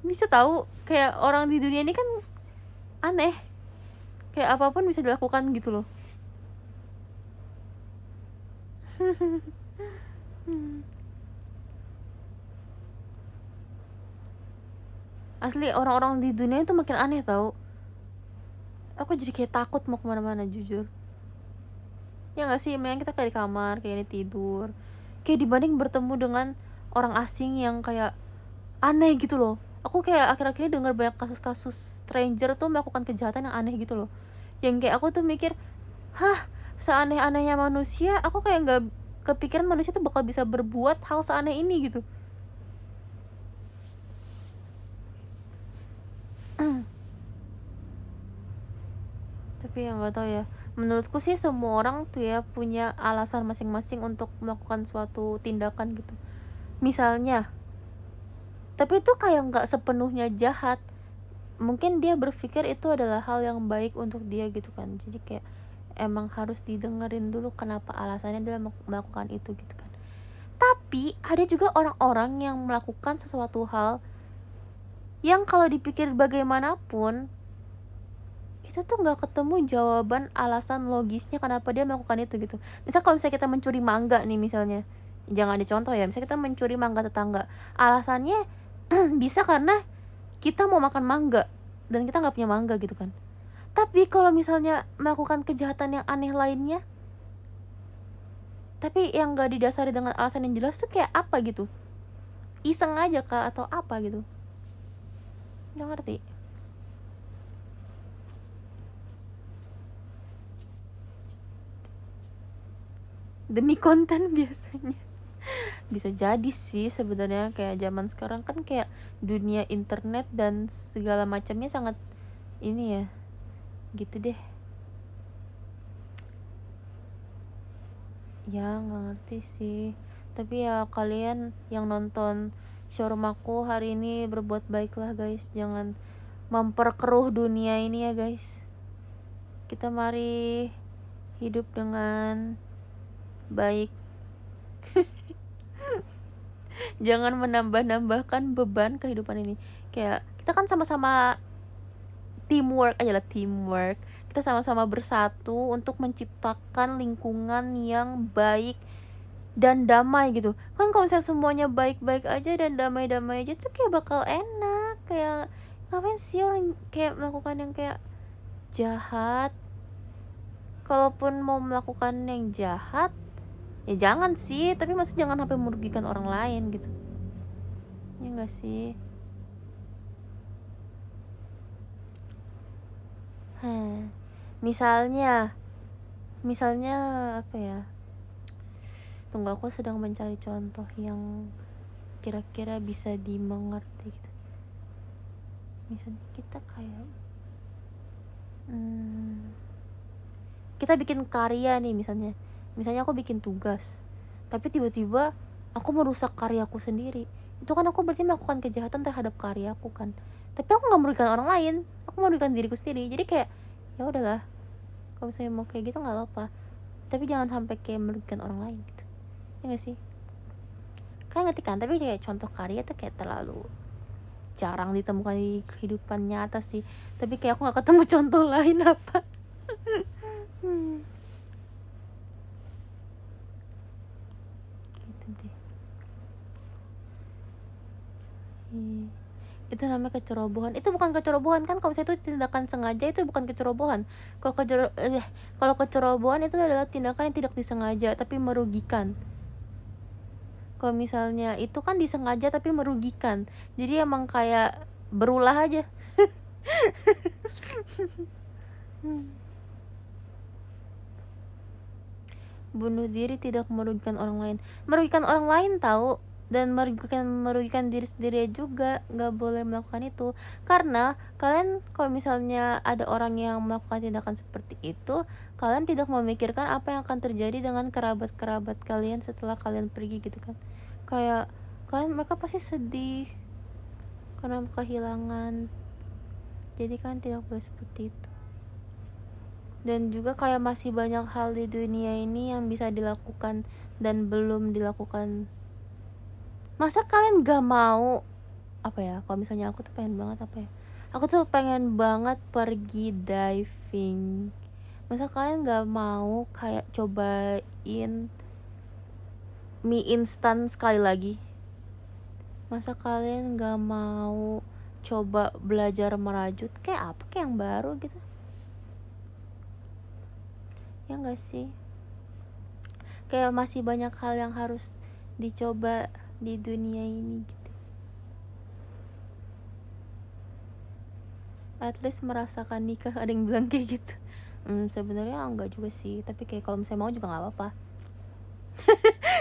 Bisa tahu, kayak orang di dunia ini kan aneh, kayak apapun bisa dilakukan gitu loh. Asli orang-orang di dunia itu makin aneh tau. Aku jadi kayak takut mau kemana-mana jujur. Ya nggak sih, mending kita kayak di kamar kayak ini tidur, kayak dibanding bertemu dengan orang asing yang kayak aneh gitu loh. Aku kayak akhir-akhir ini dengar banyak kasus-kasus stranger tuh melakukan kejahatan yang aneh gitu loh, yang kayak aku tuh mikir, hah, seaneh-anehnya manusia aku kayak nggak kepikiran manusia tuh bakal bisa berbuat hal seaneh ini gitu. Tapi ya nggak tahu ya, menurutku sih semua orang tuh ya punya alasan masing-masing untuk melakukan suatu tindakan gitu, misalnya. Tapi itu kayak nggak sepenuhnya jahat, mungkin dia berpikir itu adalah hal yang baik untuk dia gitu kan. Jadi kayak emang harus didengerin dulu kenapa alasannya dia melakukan itu gitu kan. Tapi ada juga orang-orang yang melakukan sesuatu hal yang kalau dipikir bagaimanapun itu tuh nggak ketemu jawaban alasan logisnya kenapa dia melakukan itu gitu. Misal kalau misalnya kita mencuri mangga nih misalnya, jangan dicontoh ya, misalnya kita mencuri mangga tetangga, alasannya bisa karena kita mau makan mangga dan kita nggak punya mangga gitu kan. Tapi kalau misalnya melakukan kejahatan yang aneh lainnya, tapi yang nggak didasari dengan alasan yang jelas tuh kayak apa gitu, iseng aja kah atau apa gitu, nggak ngerti. Demi konten biasanya. Bisa jadi sih sebenarnya, kayak zaman sekarang kan kayak dunia internet dan segala macamnya sangat ini ya, gitu deh. Ya nggak ngerti sih, tapi ya kalian yang nonton showroom aku hari ini berbuat baiklah guys, jangan memperkeruh dunia ini ya guys. Kita mari hidup dengan baik. Jangan menambah-nambahkan beban kehidupan ini. Kayak kita kan sama-sama teamwork aja lah, teamwork. Kita sama-sama bersatu untuk menciptakan lingkungan yang baik dan damai gitu. Kan kalau misalnya semuanya baik-baik aja dan damai-damai aja tuh kayak bakal enak. Kayak ngapain sih orang kayak melakukan yang kayak jahat? Kalaupun mau melakukan yang jahat, ya jangan sih, tapi maksud jangan sampai merugikan orang lain gitu. Ya enggak sih? Misalnya apa ya? Tunggu, aku sedang mencari contoh yang kira-kira bisa dimengerti gitu. Misalnya kita kayak kita bikin karya nih misalnya aku bikin tugas, tapi tiba-tiba aku merusak karyaku sendiri. Itu kan aku berarti melakukan kejahatan terhadap karyaku kan. Tapi aku nggak merugikan orang lain, aku merugikan diriku sendiri. Jadi kayak ya udahlah, kalau misalnya mau kayak gitu nggak apa-apa, tapi jangan sampai kayak merugikan orang lain gitu. Ya nggak sih? Kalian ngerti kan? Tapi kayak contoh karya tuh kayak terlalu jarang ditemukan di kehidupan nyata sih. Tapi kayak aku nggak ketemu contoh lain apa. Gitu deh. Itu namanya kecerobohan. Itu bukan kecerobohan kan, kalau misalnya itu tindakan sengaja itu bukan kecerobohan. Kalau kecerobohan itu adalah tindakan yang tidak disengaja tapi merugikan. Kalau misalnya itu kan disengaja tapi merugikan, jadi emang kayak berulah aja. Bunuh diri tidak merugikan orang lain tahu, dan merugikan diri sendiri juga. Nggak boleh melakukan itu, karena kalian kalau misalnya ada orang yang melakukan tindakan seperti itu, kalian tidak memikirkan apa yang akan terjadi dengan kerabat kalian setelah kalian pergi gitu kan. Kayak mereka pasti sedih karena kehilangan, jadi kan tidak boleh seperti itu. Dan juga kayak masih banyak hal di dunia ini yang bisa dilakukan dan belum dilakukan. Masa kalian gak mau, apa ya, kalau misalnya aku tuh pengen banget pergi diving. Masa kalian gak mau kayak cobain mie instan sekali lagi? Masa kalian gak mau coba belajar merajut kayak apa, kayak yang baru gitu? Ya gak sih? Kayak masih banyak hal yang harus dicoba di dunia ini gitu. At least merasakan nikah. Ada yang bilang kayak gitu. Sebenarnya enggak juga sih, tapi kayak kalau misalnya mau juga nggak apa-apa.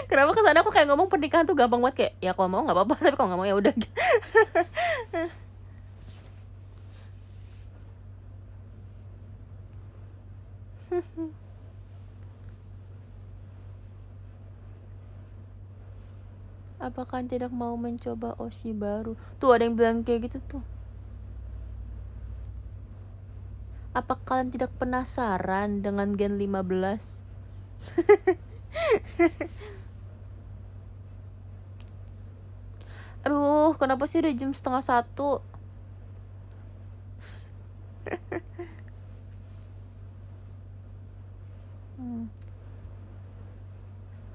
Kenapa kesana aku kayak ngomong pernikahan tuh gampang banget, kayak ya kalau mau nggak apa-apa, tapi kalau nggak mau ya udah. Apakah tidak mau mencoba Oshi baru? Tuh ada yang bilang kayak gitu tuh. Apa kalian tidak penasaran dengan Gen 15? Aduh, kenapa sih udah jam 12:30?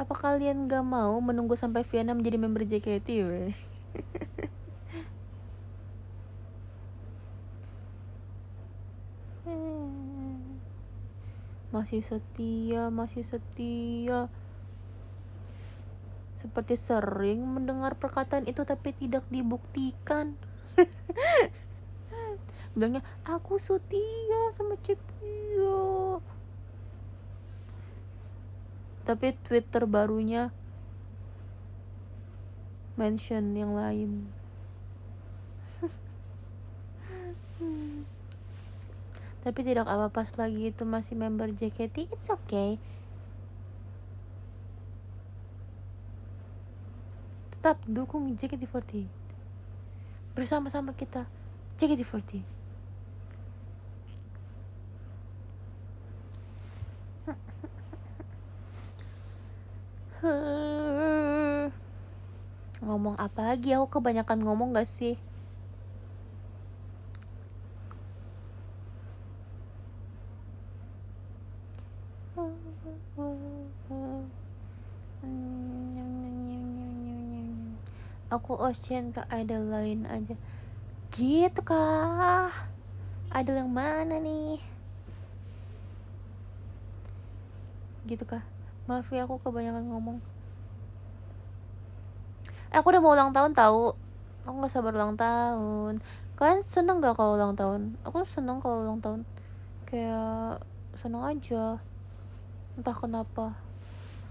Apa kalian gak mau menunggu sampai Viana menjadi member JKT? Masih setia. Seperti sering mendengar perkataan itu tapi tidak dibuktikan. Bilangnya, aku setia sama Cepio, tapi tweet terbarunya mention yang lain. Tapi tidak apa-apa, lagi itu masih member JKT, it's okay. Tetap dukung JKT48. Bersama-sama kita JKT48. Ngomong apa lagi? Aku kebanyakan ngomong gak sih? Aku Ocean ke idol lain aja. Gitu kah? Idol yang mana nih? Gitu kah? Maaf ya, aku kebanyakan ngomong. Aku udah mau ulang tahun tahu. Aku gak sabar ulang tahun. Kalian seneng gak kalau ulang tahun? Aku seneng kalau ulang tahun. Kayak seneng aja. Entah kenapa.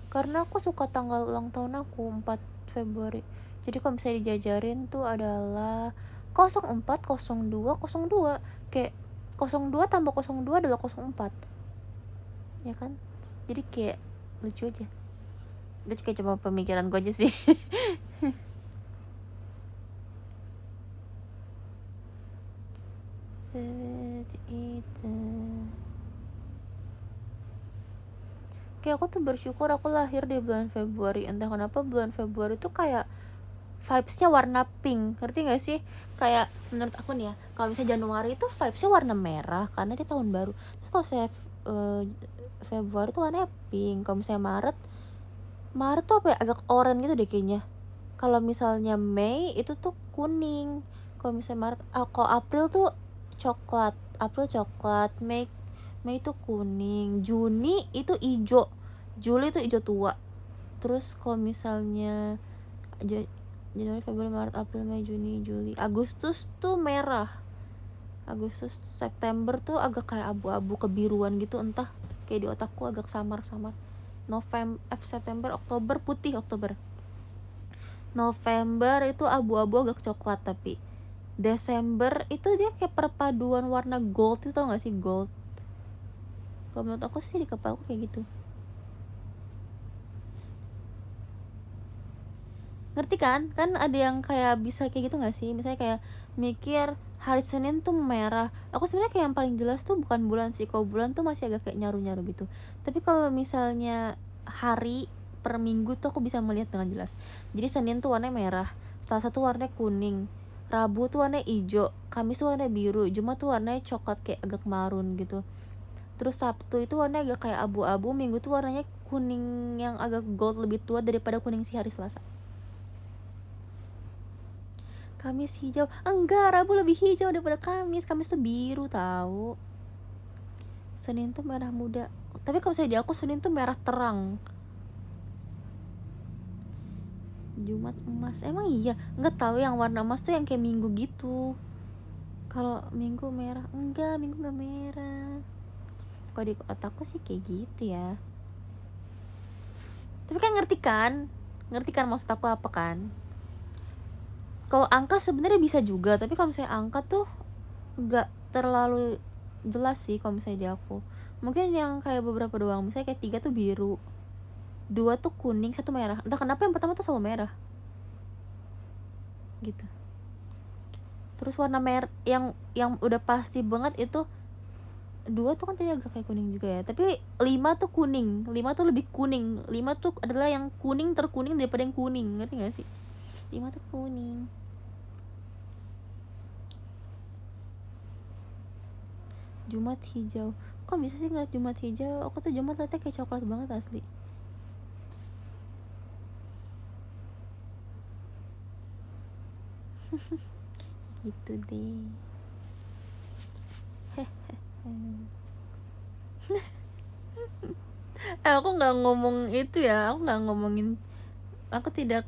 Karena aku suka tanggal ulang tahun aku 4 Februari. Jadi kalau misalnya dijajarin tuh adalah 040202. Kayak 02 tambah 02 adalah 04. Ya kan? Jadi kayak lucu aja. Itu kayak cuma pemikiran gue aja sih. Seperti itu. Kayak aku tuh bersyukur aku lahir di bulan Februari. Entah kenapa bulan Februari tuh kayak vibesnya warna pink, ngerti gak sih? Kayak menurut aku nih ya, kalau misalnya Januari itu vibesnya warna merah karena dia tahun baru. Terus kalau saya Februari tuh warnanya pink. Kalau misalnya Maret tuh apa ya, agak oranye gitu deh kayaknya. Kalau misalnya Mei itu tuh kuning. Kalau misalnya Maret, kalau April tuh coklat, Mei itu kuning, Juni itu hijau, Juli itu hijau tua. Terus kalau misalnya Januari, Februari, Maret, April, Mei, Juni, Juli, Agustus tuh merah. Agustus, September tuh agak kayak abu-abu kebiruan gitu, entah kayak di otakku agak samar-samar. September, Oktober putih, November itu abu-abu agak coklat, tapi Desember itu dia kayak perpaduan warna gold, itu tau gak sih, gold. Kalau menurut aku sih di kepala aku kayak gitu. Ngerti kan? Kan ada yang kayak bisa kayak gitu gak sih? Misalnya kayak mikir hari Senin tuh merah. Aku sebenarnya kayak yang paling jelas tuh bukan bulan sih. Kalau bulan tuh masih agak kayak nyaru-nyaru gitu. Tapi kalau misalnya hari per minggu tuh aku bisa melihat dengan jelas. Jadi Senin tuh warnanya merah, Selasa tuh warnanya kuning, Rabu tuh warnanya hijau, Kamis tuh warnanya biru, Jumat tuh warnanya coklat kayak agak marun gitu. Terus Sabtu itu warnanya agak kayak abu-abu, Minggu tuh warnanya kuning yang agak gold, lebih tua daripada kuning si hari Selasa. Kamis hijau, enggak, Rabu lebih hijau daripada Kamis tuh biru tahu. Senin tuh merah muda, tapi kalau saya di aku Senin tuh merah terang. Jumat emas, emang iya? Enggak tahu, yang warna emas tuh yang kayak Minggu gitu. Kalau Minggu merah, enggak, Minggu nggak merah. Kalau di otakku sih kayak gitu ya. Tapi kan ngerti kan maksud aku apa kan? Kalau angka sebenarnya bisa juga, tapi kalau misalnya angka tuh nggak terlalu jelas sih kalau misalnya di aku. Mungkin yang kayak beberapa doang, misalnya kayak 3 tuh biru, 2 tuh kuning, 1 merah. Entah kenapa yang pertama tuh selalu merah gitu. Terus warna merah yang udah pasti banget itu 2 tuh kan tadi agak kayak kuning juga ya, tapi 5 tuh kuning, 5 tuh lebih kuning, 5 tuh adalah yang kuning terkuning daripada yang kuning, ngerti gak sih? 5 tuh kuning. Jumat hijau, kok bisa sih ngeliat Jumat hijau? Aku tuh Jumat liatnya kayak coklat banget asli. Gitu deh. Aku nggak ngomong itu ya, aku tidak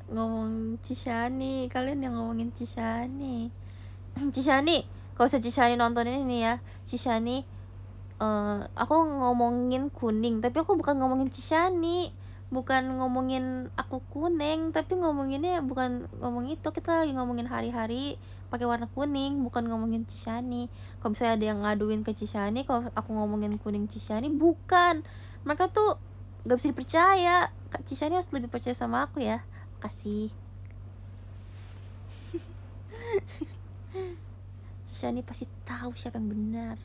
ngomong Cishani, kalian yang ngomongin Cishani. Cishani, kalau saya Cishani nontonin ini ya, Cishani, aku ngomongin kuning, tapi aku bukan ngomongin Cishani, bukan ngomongin aku kuning, tapi ngomonginnya bukan ngomong itu, kita lagi ngomongin hari-hari pakai warna kuning, bukan ngomongin Cishani. Kalau misalnya ada yang ngaduin ke Cishani kalau aku ngomongin kuning Cishani, bukan, mereka tuh gak bisa dipercaya. Kak Cishani harus lebih percaya sama aku ya. Makasih. Cishani pasti tahu siapa yang benar.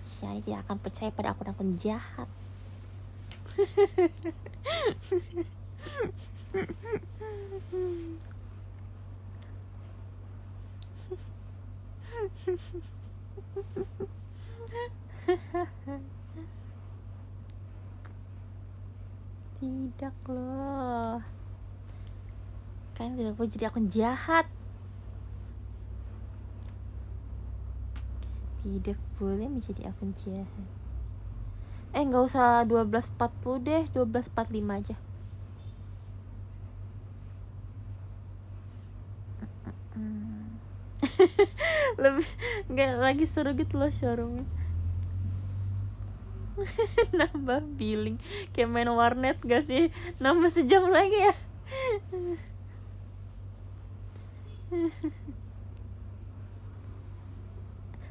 Cishani tidak akan percaya pada akun-akun jahat. Tidak loh, kalian tidak boleh jadi akun jahat. Tidak boleh menjadi akun jahat. Gak usah 12.40 deh, 12.45 aja. Lebih gak lagi seru gitu loh showroomnya. Nambah billing kayak main warnet gak sih, nambah sejam lagi ya.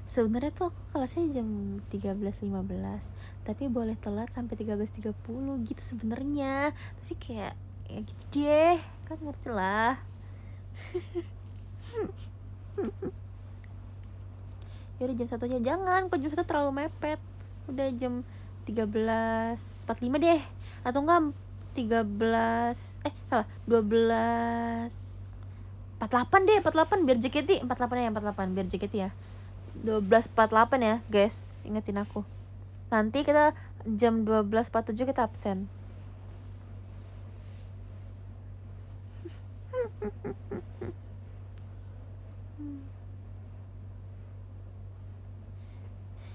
Sebenarnya tuh aku kelasnya jam 13.15, tapi boleh telat sampai 13.30 gitu sebenarnya. Tapi kayak ya gitu deh, kan ngerti lah. Yaudah jam 1 aja, jangan, kok jam 1 terlalu mepet. Udah jam 13.45 deh, atau enggak 12.48 deh, 48 biar JKT. 48 ya, 48 biar JKT ya. 12.48 ya guys, ingetin aku. Nanti kita jam 12.47 kita absen.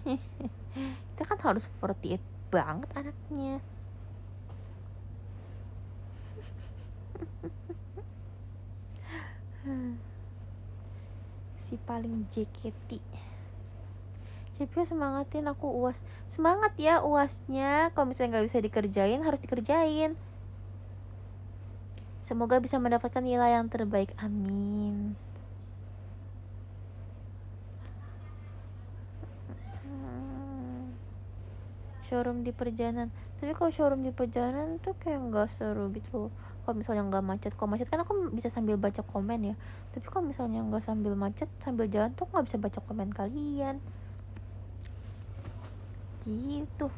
Kita kan harus 48 banget anaknya. Si paling JKT. Cepio semangatin aku UAS. Semangat ya UASnya. Kalau misalnya gak bisa dikerjain, harus dikerjain. Semoga bisa mendapatkan nilai yang terbaik. Amin. Showroom di perjalanan. Tapi kalau showroom di perjalanan tuh kayak gak seru gitu. Kalau misalnya gak macet. Kalau macet kan aku bisa sambil baca komen ya. Tapi kalau misalnya gak sambil macet, sambil jalan tuh gak bisa baca komen kalian. Gitu.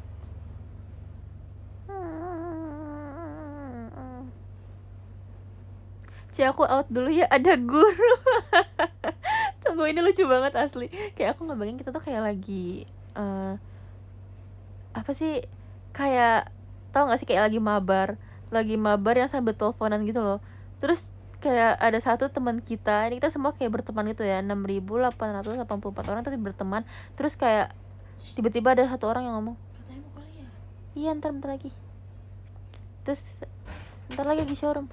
Aku out dulu ya, ada guru. Tunggu, ini lucu banget asli. Kayak aku ngebayangin kita tuh kayak lagi apa sih, kayak tau gak sih, kayak lagi mabar yang sambil teleponan gitu loh. Terus kayak ada satu teman kita, ini kita semua kayak berteman gitu ya, 6.884 orang tuh berteman. Terus kayak tiba-tiba ada satu orang yang ngomong, katanya mau kuliah. Iya, bentar lagi. Terus bentar lagi showroom.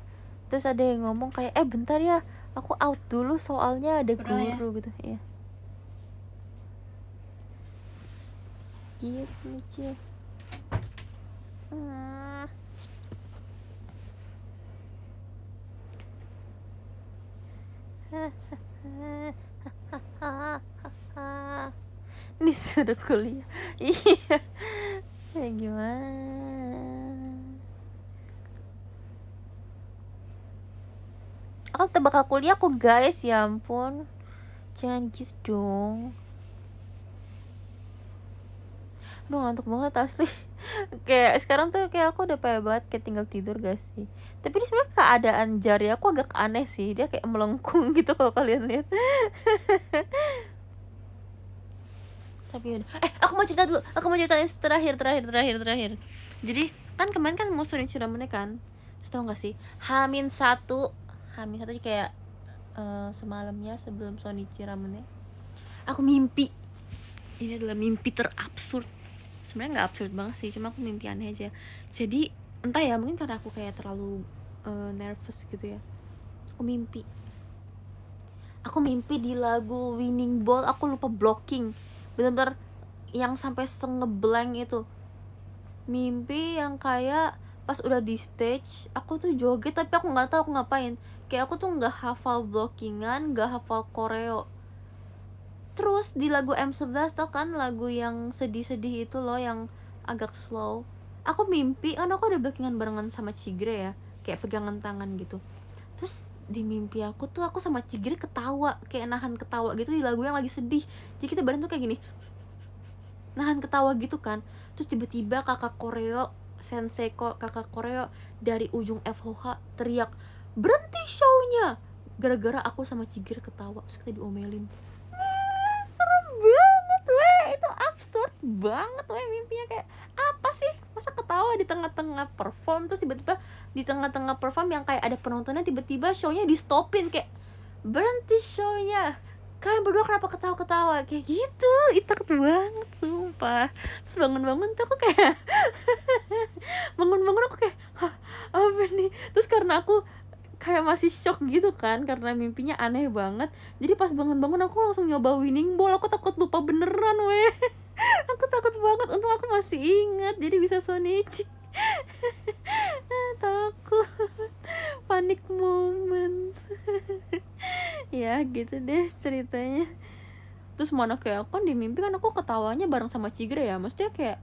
Terus ada yang ngomong kayak, bentar ya, aku out dulu soalnya ada guru ya? Gitu ya. Gitu lucu. Ini sudah kuliah. Iya. Ya gimana? Aku bakal kuliah kok guys, ya ampun. Jangan gitu dong. Aduh, ngantuk banget asli. Kayak sekarang tuh kayak aku udah payah banget, kayak tinggal tidur gak sih. Tapi ini sebenarnya keadaan jari aku agak aneh sih. Dia kayak melengkung gitu kalau kalian lihat. Tapi udah. Aku mau cerita dulu. Aku mau cerita terakhir. Jadi kan kemarin kan mau Shonichi Ramune kan. Tahu gak sih? Hamin satu kayak semalamnya sebelum Shonichi Ramune, aku mimpi. Ini adalah mimpi terabsurd. Sebenarnya nggak absurd banget sih, cuma aku mimpi aneh aja. Jadi entah ya, mungkin karena aku kayak terlalu nervous gitu ya. Aku mimpi di lagu Winning Ball, aku lupa blocking. Bener-bener yang sampai ngeblank itu. Mimpi yang kayak pas udah di stage, aku tuh joget tapi aku nggak tahu aku ngapain. Kayak aku tuh nggak hafal blockingan, nggak hafal koreo. Terus di lagu M11 tau kan, lagu yang sedih-sedih itu loh, yang agak slow. Aku mimpi, kan aku ada blockingan barengan sama Chigre ya, kayak pegangan tangan gitu. Terus di mimpi aku tuh aku sama Chigre ketawa, kayak nahan ketawa gitu di lagu yang lagi sedih. Jadi kita bareng tuh kayak gini, nahan ketawa gitu kan. Terus tiba-tiba kakak koreo, sensei kakak koreo dari ujung FOH teriak, berhenti show-nya, gara-gara aku sama Chigre ketawa. Terus kita diomelin. Banget itu absurd banget mimpinya. Kayak apa sih, masa ketawa di tengah-tengah perform, terus tiba-tiba di tengah-tengah perform yang kayak ada penontonnya, tiba-tiba show-nya di stopin, kayak berhenti show-nya, kalian berdua kenapa ketawa-ketawa, kayak gitu. Itu takut banget sumpah. Terus bangun-bangun tuh aku kayak bangun-bangun aku kayak, hah, apa nih. Terus karena aku kayak masih shock gitu kan, karena mimpinya aneh banget. Jadi pas bangun-bangun aku langsung nyoba Winning Ball. Aku takut lupa beneran aku takut banget. Untung aku masih ingat, jadi bisa Shonichi. Takut, panik moment. Ya gitu deh ceritanya. Terus mana kayak aku kan di mimpi kan aku ketawanya bareng sama Chigre ya. Maksudnya kayak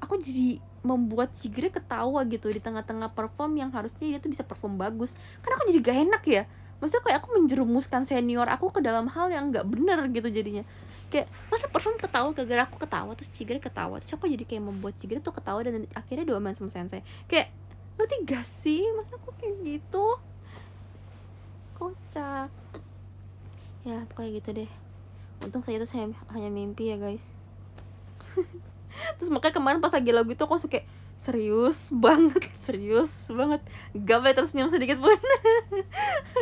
aku jadi membuat Chigre ketawa gitu di tengah-tengah perform yang harusnya dia tuh bisa perform bagus. Kan aku jadi gak enak ya. Maksudnya kayak aku menjerumuskan senior aku ke dalam hal yang gak bener gitu jadinya. Kayak masa perform ketawa gara-gara aku ketawa, terus Chigre ketawa. Terus aku jadi kayak membuat Chigre tuh ketawa dan akhirnya diomelin sama sensei. Kayak ngerti gak sih? Masa aku kayak gitu? Kocak. Ya pokoknya gitu deh. Untung saja itu saya hanya mimpi ya guys. Terus makanya kemarin pas lagi lagu itu aku suka serius banget gak boleh tersenyum sedikit pun.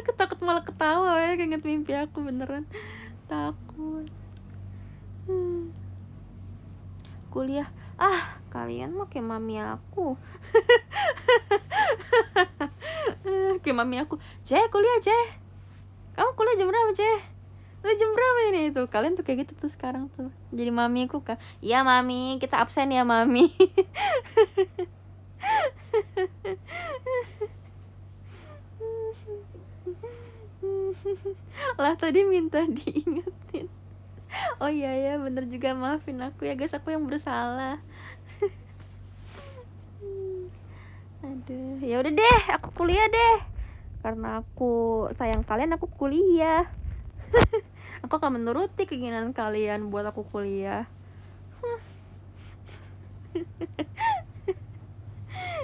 Aku takut malah ketawa ya, keinget mimpi aku beneran takut. Kuliah, kalian mah kayak mami aku. Kayak mami aku, kuliah kamu kuliah jam berapa udah jam berapa ini tuh, kalian tuh kayak gitu tuh sekarang tuh. Jadi mami aku kak, iya mami kita absen ya mami. Lah tadi minta diingetin. Oh iya ya bener juga, maafin aku ya guys, aku yang bersalah. Aduh, ya udah deh, aku kuliah deh. Karena aku sayang kalian, aku kuliah. Aku akan menuruti keinginan kalian buat aku kuliah.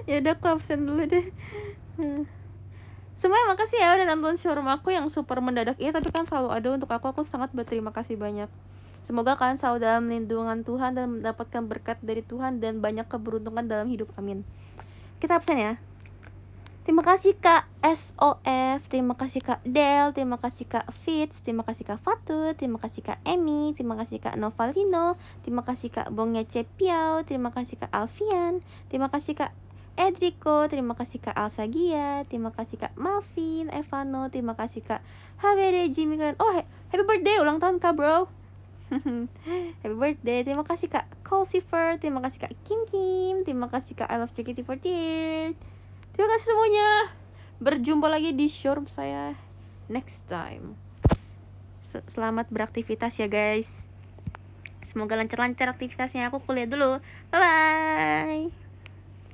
Ya udah, aku absen dulu deh. Semuanya makasih ya udah nonton showroom aku yang super mendadak ini, tapi kan selalu ada untuk aku sangat berterima kasih banyak. Semoga kalian selalu dalam lindungan Tuhan dan mendapatkan berkat dari Tuhan dan banyak keberuntungan dalam hidup, amin. Kita absen ya. Terima kasih Kak SOF, terima kasih Kak Del, terima kasih Kak Fitz, terima kasih Kak Fatu, terima kasih Kak Emi, terima kasih Kak Novalino, terima kasih Kak Bongnya Cepiau, terima kasih Kak Alfian, terima kasih Kak Edrico, terima kasih Kak Alsagia, terima kasih Kak Malvin, Evano, terima kasih Kak HWD Jimmy Keren. Oh, happy birthday, ulang tahun Kak bro. Happy birthday, terima kasih Kak Colsifer, terima kasih Kak Kim Kim, terima kasih Kak I Love JKT48. Terima kasih semuanya. Berjumpa lagi di showroom saya next time. Selamat beraktivitas ya guys. Semoga lancar-lancar aktivitasnya. Aku kuliah dulu. Bye bye.